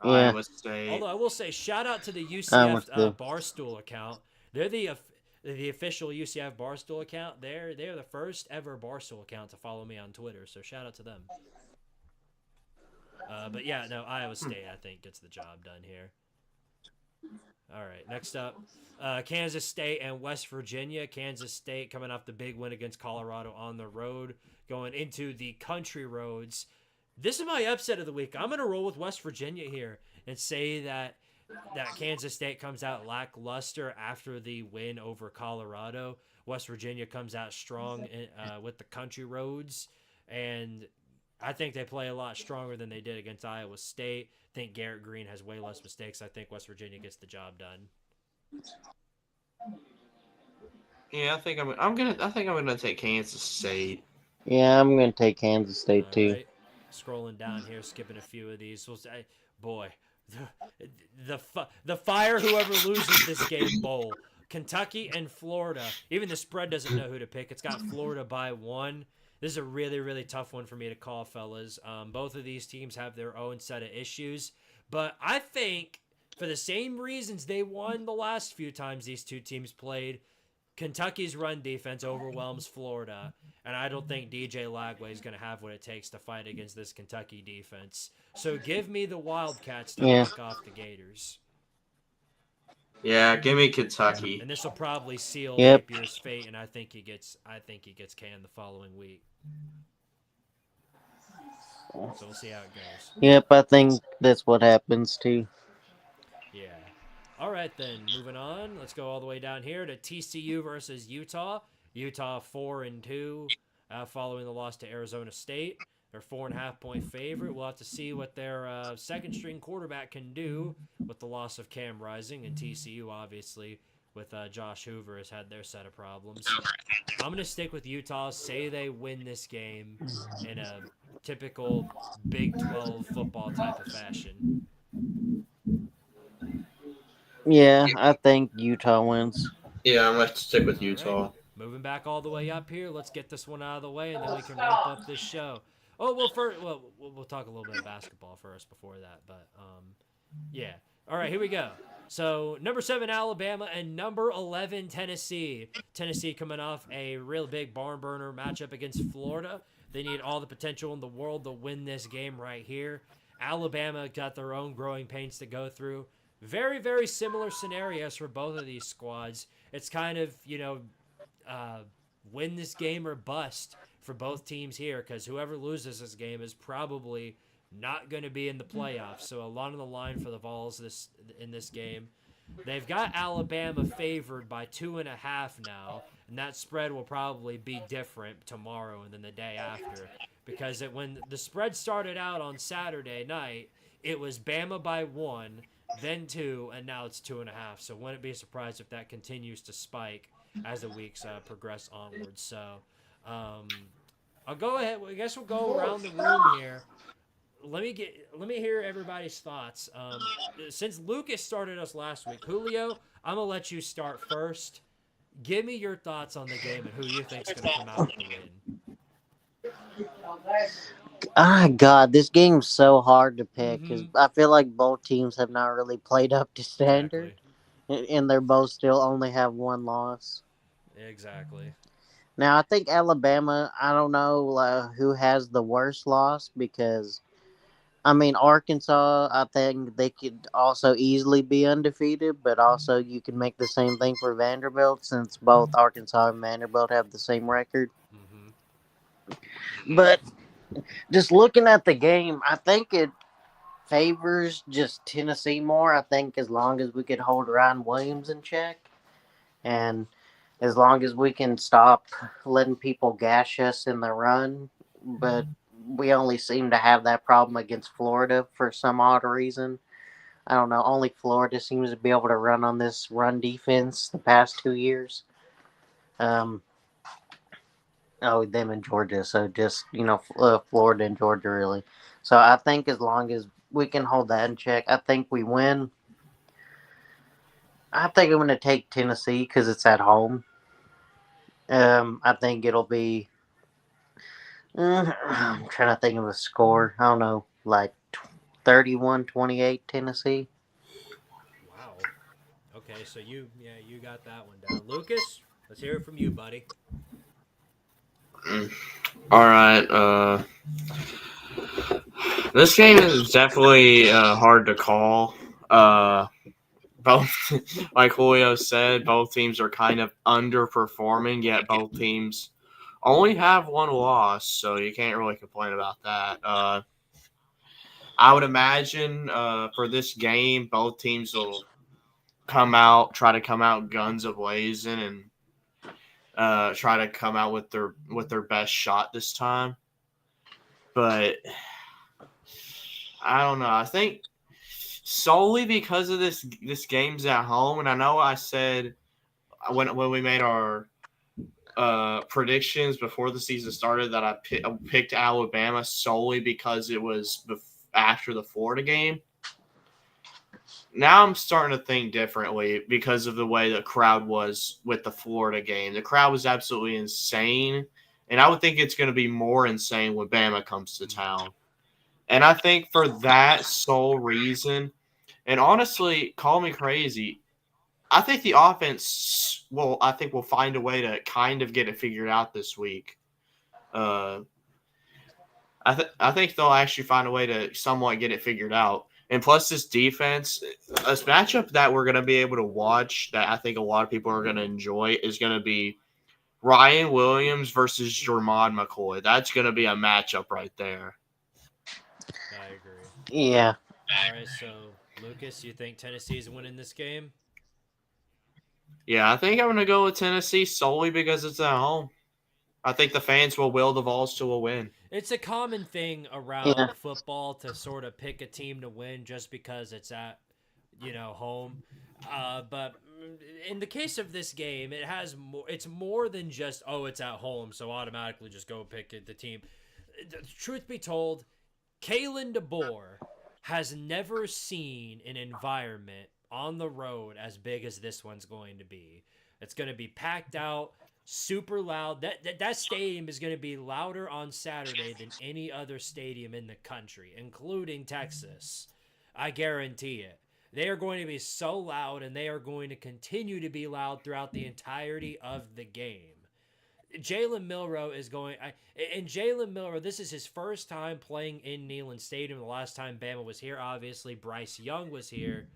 Speaker 1: Yeah.
Speaker 5: Iowa State.
Speaker 3: Although I will say, shout out to the
Speaker 1: Iowa
Speaker 3: UCF
Speaker 1: State.
Speaker 3: Barstool account. They're the official UCF Barstool account. They're the first ever Barstool account to follow me on Twitter. So shout out to them. But yeah, no, Iowa State I think gets the job done here. All right, next up, Kansas State and West Virginia. Kansas State coming off the big win against Colorado on the road, going into the country roads. This is my upset of the week. I'm going to roll with West Virginia here and say that Kansas State comes out lackluster after the win over Colorado. West Virginia comes out strong with the country roads, and I think they play a lot stronger than they did against Iowa State. I think Garrett Green has way less mistakes. I think West Virginia gets the job done.
Speaker 5: Yeah, I think I'm gonna take Kansas State.
Speaker 1: Yeah, I'm going to take Kansas State, too.
Speaker 3: Right. Scrolling down here, skipping a few of these. We'll say, boy, the fire whoever loses this game bowl. Kentucky and Florida. Even the spread doesn't know who to pick. It's got Florida by 1. This is a really, really tough one for me to call, fellas. Both of these teams have their own set of issues. But I think for the same reasons they won the last few times these two teams played, Kentucky's run defense overwhelms Florida, and I don't think DJ Lagway is going to have what it takes to fight against this Kentucky defense. So give me the Wildcats to knock off the Gators.
Speaker 5: Yeah, give me Kentucky.
Speaker 3: And this will probably seal
Speaker 1: Yep.
Speaker 3: Napier's fate, and I think he gets canned the following week. So we'll see how it goes.
Speaker 1: Yep, I think that's what happens, too.
Speaker 3: Yeah. All right, then. Moving on. Let's go all the way down here to TCU versus Utah. Utah 4-2 following the loss to Arizona State. They're 4.5-point favorite. We'll have to see what their second-string quarterback can do with the loss of Cam Rising. And TCU, obviously, with Josh Hoover, has had their set of problems. I'm going to stick with Utah. Say they win this game in a typical Big 12 football type of fashion.
Speaker 1: Yeah, I think Utah wins.
Speaker 5: Yeah, I'm going to stick with
Speaker 3: All right.
Speaker 5: Utah.
Speaker 3: Moving back all the way up here. Let's get this one out of the way, and then we can wrap up this show. Oh, well, first, we'll talk a little bit of basketball first before that, but yeah. All right, here we go. So number 7 Alabama and number 11 Tennessee. Tennessee coming off a real big barn burner matchup against Florida. They need all the potential in the world to win this game right here. Alabama got their own growing pains to go through. Very, very similar scenarios for both of these squads. It's kind of, win this game or bust for both teams here, because whoever loses this game is probably not going to be in the playoffs. So a lot on the line for the Vols in this game. They've got Alabama favored by 2.5 now, and that spread will probably be different tomorrow and then the day after, because when the spread started out on Saturday night, it was Bama by 1, then 2, and now it's 2.5. So wouldn't be surprised if that continues to spike as the weeks progress onwards. So I'll go ahead. I guess we'll go around the room here. Let me hear everybody's thoughts. Since Lucas started us last week, Julio, I'm gonna let you start first. Give me your thoughts on the game and who you think's gonna come out with the win.
Speaker 1: God, this game's so hard to pick because
Speaker 3: Mm-hmm.
Speaker 1: I feel like both teams have not really played up to standard,
Speaker 3: Exactly.
Speaker 1: and they're both still only have one loss.
Speaker 3: Exactly.
Speaker 1: Now, I think Alabama, I don't know who has the worst loss because, I mean, Arkansas, I think they could also easily be undefeated, but also you can make the same thing for Vanderbilt since both Arkansas and Vanderbilt have the same record.
Speaker 3: Mm-hmm.
Speaker 1: But just looking at the game, I think it favors just Tennessee more. I think as long as we could hold Ryan Williams in check and as long as we can stop letting people gash us in the run, but we only seem to have that problem against Florida for some odd reason. I don't know. Only Florida seems to be able to run on this run defense the past 2 years. Um, them and Georgia. So just Florida and Georgia really. So I think as long as we can hold that in check, I think we win. I think I'm going to take Tennessee because it's at home. I think it'll be. I'm trying to think of a score. I don't know, like 31-28 Tennessee.
Speaker 3: Wow. Okay, so you got that one down. Lucas, let's hear it from you, buddy.
Speaker 5: All right. This game is definitely hard to call. Both, like Julio said, both teams are kind of underperforming, yet both teams only have one loss, so you can't really complain about that. I would imagine for this game, both teams will try to come out guns a blazing, and try to come out with their best shot this time. But I don't know. I think solely because of this game's at home, and I know I said when we made our predictions before the season started that I picked Alabama solely because it was after the Florida game. Now I'm starting to think differently because of the way the crowd was with the Florida game. The crowd was absolutely insane, and I would think it's going to be more insane when Bama comes to town. And I think for that sole reason, and honestly, call me crazy, I think the offense will find a way to kind of get it figured out this week. I think they'll actually find a way to somewhat get it figured out. And plus this defense, a matchup that we're going to be able to watch that I think a lot of people are going to enjoy is going to be Ryan Williams versus Jermon McCoy. That's going to be a matchup right there.
Speaker 3: I agree.
Speaker 1: Yeah.
Speaker 3: All right, so Lucas, you think Tennessee's winning this game?
Speaker 5: Yeah, I think I'm going to go with Tennessee solely because it's at home. I think the fans will will the Vols to a win.
Speaker 3: It's a common thing around
Speaker 1: Yeah.
Speaker 3: football to sort of pick a team to win just because it's at, home. But in the case of this game, it has more. It's more than just it's at home, so automatically just go pick the team. Truth be told, Kalen DeBoer has never seen an environment on the road as big as this one's going to be. It's going to be packed out, super loud. That stadium is going to be louder on Saturday than any other stadium in the country, including Texas. I guarantee it. They are going to be so loud, and they are going to continue to be loud throughout the entirety of the game. Jalen Milroe is going, and Jalen Milroe, this is his first time playing in Neyland Stadium. The last time Bama was here, obviously, Bryce Young was here.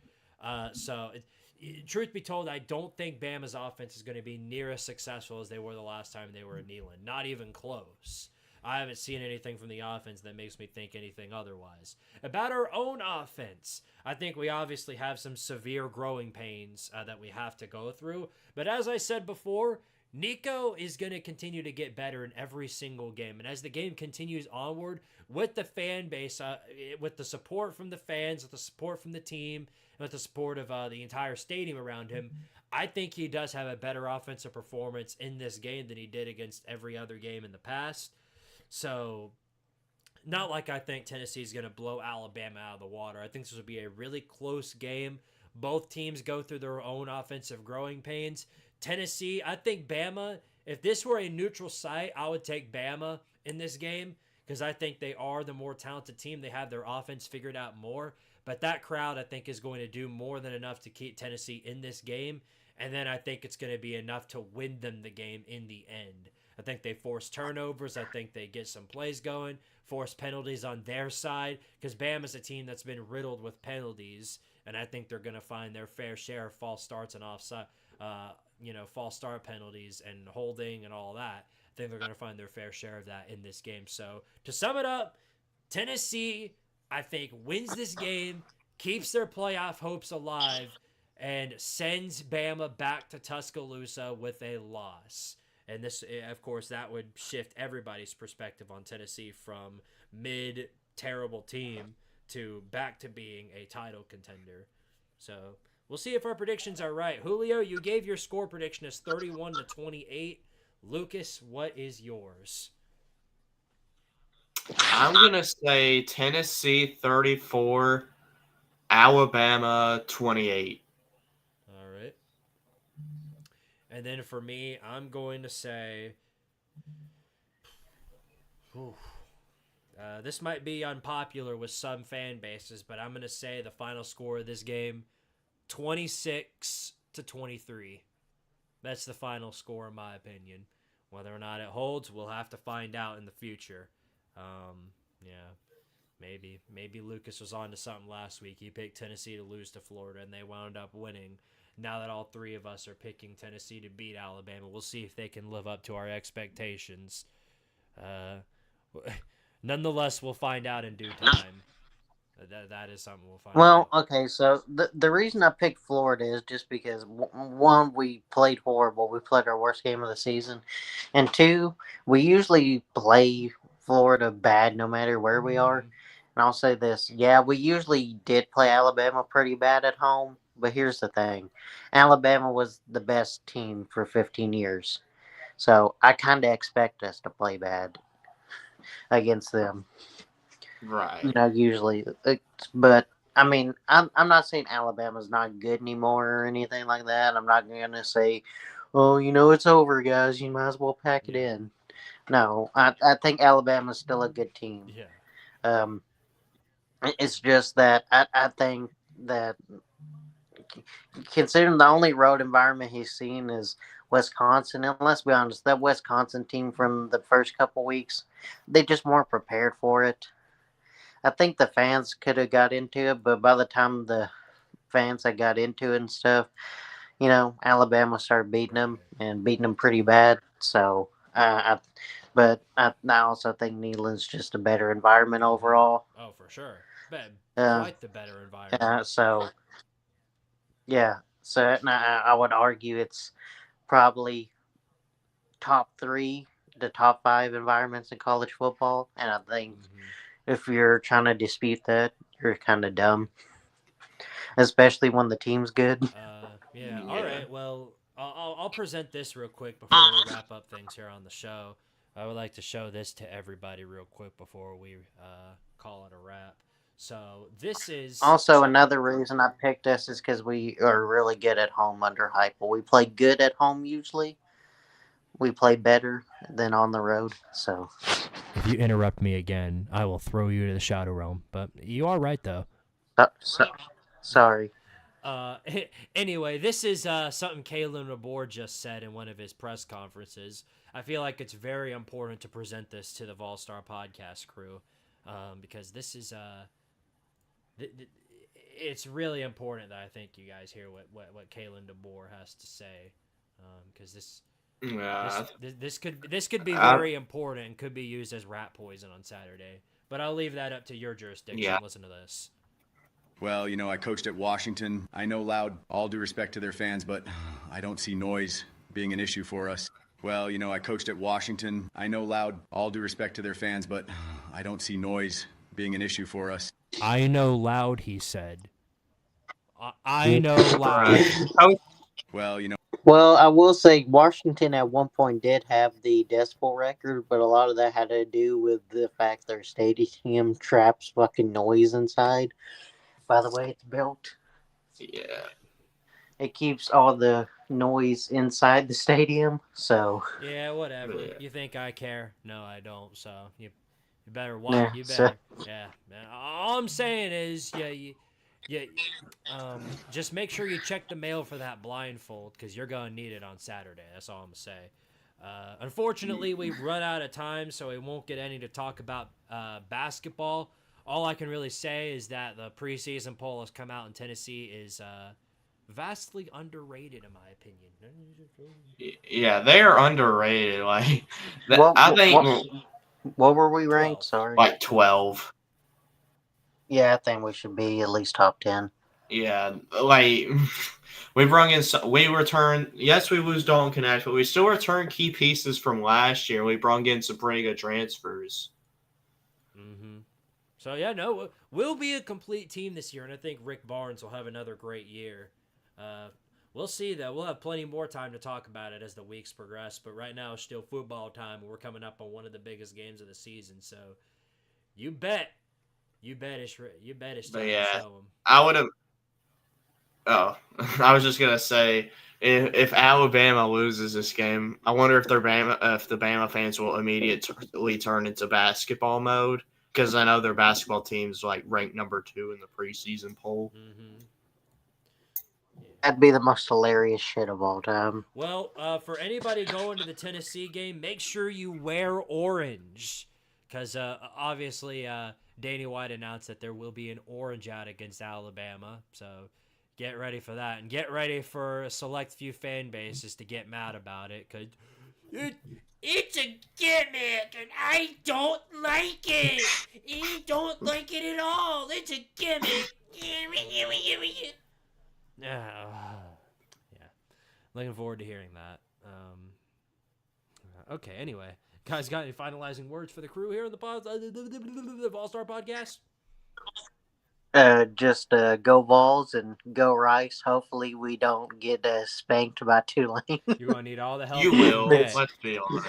Speaker 3: Truth be told, I don't think Bama's offense is going to be near as successful as they were the last time they were in Neyland. Not even close. I haven't seen anything from the offense that makes me think anything otherwise. About our own offense, I think we obviously have some severe growing pains that we have to go through. But as I said before, Nico is going to continue to get better in every single game. And as the game continues onward, with the fan base, with the support from the fans, with the support from the team, and with the support of the entire stadium around him, I think he does have a better offensive performance in this game than he did against every other game in the past. So, not like I think Tennessee is going to blow Alabama out of the water. I think this will be a really close game. Both teams go through their own offensive growing pains. Tennessee, I think Bama, if this were a neutral site, I would take Bama in this game because I think they are the more talented team. They have their offense figured out more. But that crowd, I think, is going to do more than enough to keep Tennessee in this game. And then I think it's going to be enough to win them the game in the end. I think they force turnovers. I think they get some plays going, force penalties on their side, because Bama's a team that's been riddled with penalties, and I think they're going to find their fair share of false starts and offside, false start penalties and holding and all that. I think they're going to find their fair share of that in this game. So to sum it up, Tennessee, I think, wins this game, keeps their playoff hopes alive, and sends Bama back to Tuscaloosa with a loss. And this, of course, that would shift everybody's perspective on Tennessee from mid-terrible team to back to being a title contender. So we'll see if our predictions are right. Julio, you gave your score prediction as 31-28. Lucas, what is yours?
Speaker 5: I'm going to say Tennessee 34, Alabama 28.
Speaker 3: All right. And then for me, I'm going to say, this might be unpopular with some fan bases, but I'm going to say the final score of this game, 26-23. That's the final score in my opinion. Whether or not it holds, we'll have to find out in the future. Maybe Lucas was on to something last week. He picked Tennessee to lose to Florida, and they wound up winning. Now that all three of us are picking Tennessee to beat Alabama, we'll see if they can live up to our expectations. Nonetheless, we'll find out in due time. That is something we'll find out.
Speaker 4: Well, okay, so the reason I picked Florida is just because, one, we played horrible. We played our worst game of the season. And two, we usually play Florida bad no matter where we are. And I'll say this. Yeah, we usually did play Alabama pretty bad at home. But here's the thing. Alabama was the best team for 15 years. So I kind of expect us to play bad against them.
Speaker 5: Right.
Speaker 4: Usually. But, I mean, I'm not saying Alabama's not good anymore or anything like that. I'm not going to say, oh, it's over, guys. You might as well pack it in. No, I think Alabama's still a good team.
Speaker 3: Yeah.
Speaker 4: It's just that I think that considering the only road environment he's seen is Wisconsin, and let's be honest, that Wisconsin team from the first couple weeks, they just weren't prepared for it. I think the fans could have got into it, but by the time the fans had got into it and stuff, Alabama started beating them and beating them pretty bad. So, I also think Neyland's just a better environment overall.
Speaker 3: Oh, for sure. Quite the better environment.
Speaker 4: So I would argue it's probably top 3 to top 5 environments in college football. And I think if you're trying to dispute that, you're kind of dumb, especially when the team's good.
Speaker 3: All right. Well, I'll present this real quick before we wrap up things here on the show. I would like to show this to everybody real quick before we call it a wrap. So this is
Speaker 1: Also, another reason I picked us is because we are really good at home under Heupel. We play good at home usually. We play better than on the road. So,
Speaker 3: if you interrupt me again, I will throw you to the shadow realm. But you are right though.
Speaker 1: Sorry.
Speaker 3: Anyway, this is something Kalen DeBoer just said in one of his press conferences. I feel like it's very important to present this to the Vol-Star podcast crew because this is it's really important that I think you guys hear what Kalen DeBoer has to say because this could be very important and could be used as rat poison on Saturday. But I'll leave that up to your jurisdiction.
Speaker 5: Yeah.
Speaker 3: Listen to this.
Speaker 6: Well, I coached at Washington. I know loud, all due respect to their fans, but I don't see noise being an issue for us. Well, I coached at Washington. I know loud, all due respect to their fans, but I don't see noise being an issue for us.
Speaker 3: I know loud, he said. I know loud.
Speaker 6: Well,
Speaker 1: Well, I will say Washington at one point did have the decibel record, but a lot of that had to do with the fact their stadium traps fucking noise inside. By the way it's built,
Speaker 5: Yeah.
Speaker 1: it keeps all the noise inside the stadium. So
Speaker 3: Yeah, whatever.
Speaker 5: Yeah.
Speaker 3: You think I care? No, I don't. So you better watch. You better. Yeah, man. All I'm saying is, just make sure you check the mail for that blindfold because you're gonna need it on Saturday. That's all I'm gonna say. Unfortunately, we've run out of time, so we won't get any to talk about basketball. All I can really say is that the preseason poll has come out in Tennessee is vastly underrated, in my opinion.
Speaker 5: Yeah, they are underrated. Like,
Speaker 1: I think. What were we ranked?
Speaker 3: 12.
Speaker 1: Sorry.
Speaker 5: like 12.
Speaker 1: Yeah, I think we should be at least top 10.
Speaker 5: Yeah, like we return. Yes, we lose Dalton Connect, but we still return key pieces from last year. We brought in some pretty good transfers.
Speaker 3: Mm-hmm. So yeah, no, we'll be a complete team this year, and I think Rick Barnes will have another great year. We'll see though. We'll have plenty more time to talk about it as the weeks progress. But right now, it's still football time, and we're coming up on one of the biggest games of the season. So you bet it's time to show them.
Speaker 5: I would have. Oh, I was just gonna say, if Alabama loses this game, I wonder if the Bama fans will immediately turn into basketball mode because I know their basketball team's like ranked number 2 in the preseason poll.
Speaker 3: Mm-hmm.
Speaker 1: That'd be the most hilarious shit of all time.
Speaker 3: Well, for anybody going to the Tennessee game, make sure you wear orange because obviously Danny White announced that there will be an orange out against Alabama. So get ready for that, and get ready for a select few fan bases to get mad about it because it's a gimmick and I don't like it. I don't like it at all. It's a gimmick. Yeah. Looking forward to hearing that. Okay, anyway. Guys, got any finalizing words for the crew here in the All-Star Podcast?
Speaker 1: Just go Vols and go Rice. Hopefully we don't get spanked by Tulane.
Speaker 3: You're going to need all the help
Speaker 5: You will.
Speaker 3: get.
Speaker 5: Let's be honest.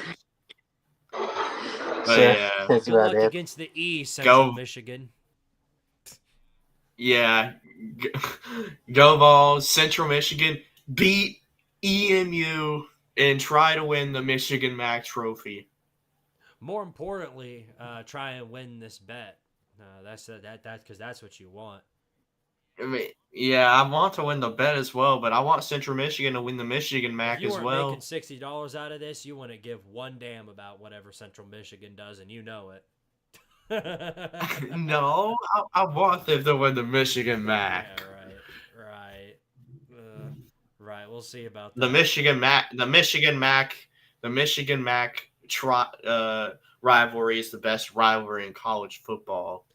Speaker 5: But
Speaker 1: So,
Speaker 5: yeah.
Speaker 1: that's
Speaker 3: Good
Speaker 1: about
Speaker 3: luck
Speaker 1: it.
Speaker 3: against the E, Central Michigan.
Speaker 5: Yeah. Go Vols. Central Michigan beat EMU and try to win the Michigan MAC trophy.
Speaker 3: More importantly, try and win this bet. That's because that's what you want.
Speaker 5: I mean, yeah, I want to win the bet as well, but I want Central Michigan to win the Michigan MAC
Speaker 3: If you
Speaker 5: as
Speaker 3: weren't
Speaker 5: well.
Speaker 3: making $60 out of this, you wouldn't give one damn about whatever Central Michigan does, and you know it.
Speaker 5: No, I want them to win the Michigan MAC.
Speaker 3: Yeah, right. We'll see about that.
Speaker 5: The Michigan MAC rivalry is the best rivalry in college football.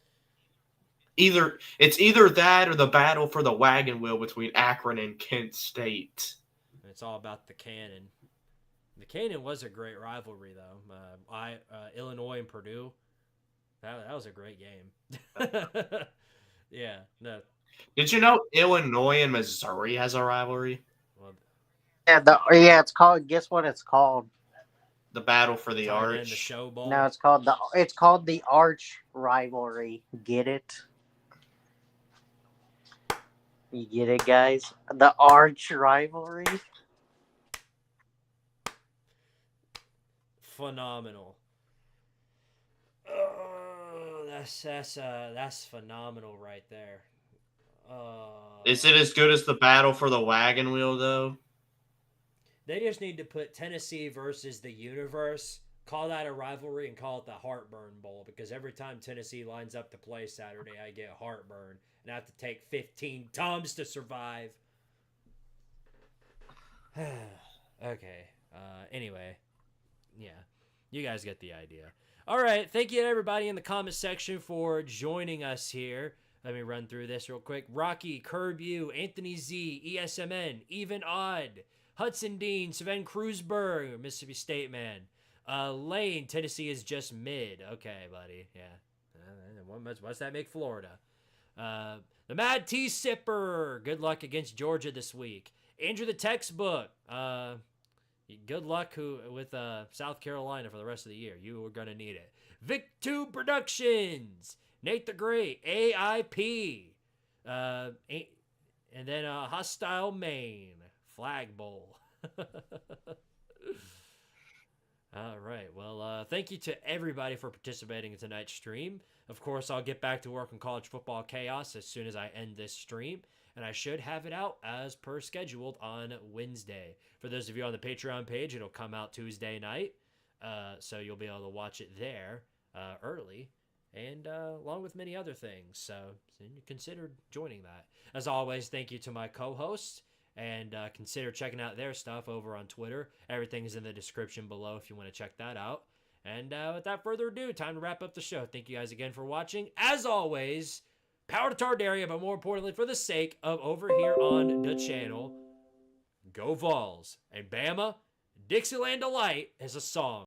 Speaker 5: It's either that or the battle for the wagon wheel between Akron and Kent State.
Speaker 3: It's all about the Cannon. The Cannon was a great rivalry, though. Illinois and Purdue. That was a great game. Yeah. No.
Speaker 5: Did you know Illinois and Missouri has a rivalry?
Speaker 3: Well,
Speaker 1: It's called. Guess what it's called?
Speaker 5: The battle for the
Speaker 3: turn into
Speaker 5: arch.
Speaker 3: show ball.
Speaker 1: No, it's called the Arch rivalry. Get it? You get it, guys? The arch rivalry.
Speaker 3: Phenomenal. Oh, that's phenomenal right there.
Speaker 5: Is it as good as the battle for the wagon wheel, though?
Speaker 3: They just need to put Tennessee versus the universe, call that a rivalry, and call it the Heartburn Bowl, because every time Tennessee lines up to play Saturday, I get heartburn and I have to take 15 Tums to survive. Okay. Anyway, yeah, you guys get the idea. All right. Thank you to everybody in the comment section for joining us here. Let me run through this real quick. Rocky, Curb You, Anthony Z, ESMN, Even Odd, Hudson Dean, Sven Kreuzberg, Mississippi State Man. Lane, Tennessee is just mid. Okay, buddy. Yeah. What's that make Florida? The Mad Tea Sipper. Good luck against Georgia this week. Andrew the Textbook. Good luck with South Carolina for the rest of the year. You are going to need it. Vic2 Productions. Nate the Great. AIP. And then Hostile Maine. Flag Bowl. All right. Well, thank you to everybody for participating in tonight's stream. Of course, I'll get back to work on College Football Chaos as soon as I end this stream, and I should have it out as per scheduled on Wednesday. For those of you on the Patreon page, it'll come out Tuesday night, so you'll be able to watch it there early, and along with many other things. So consider joining that. As always, thank you to my co-hosts. And consider checking out their stuff over on Twitter. Everything is in the description below if you want to check that out. And without further ado, time to wrap up the show. Thank you guys again for watching. As always, power to Tardaria, but more importantly, for the sake of over here on the channel, go Vols. And Bama, Dixieland Delight is a song.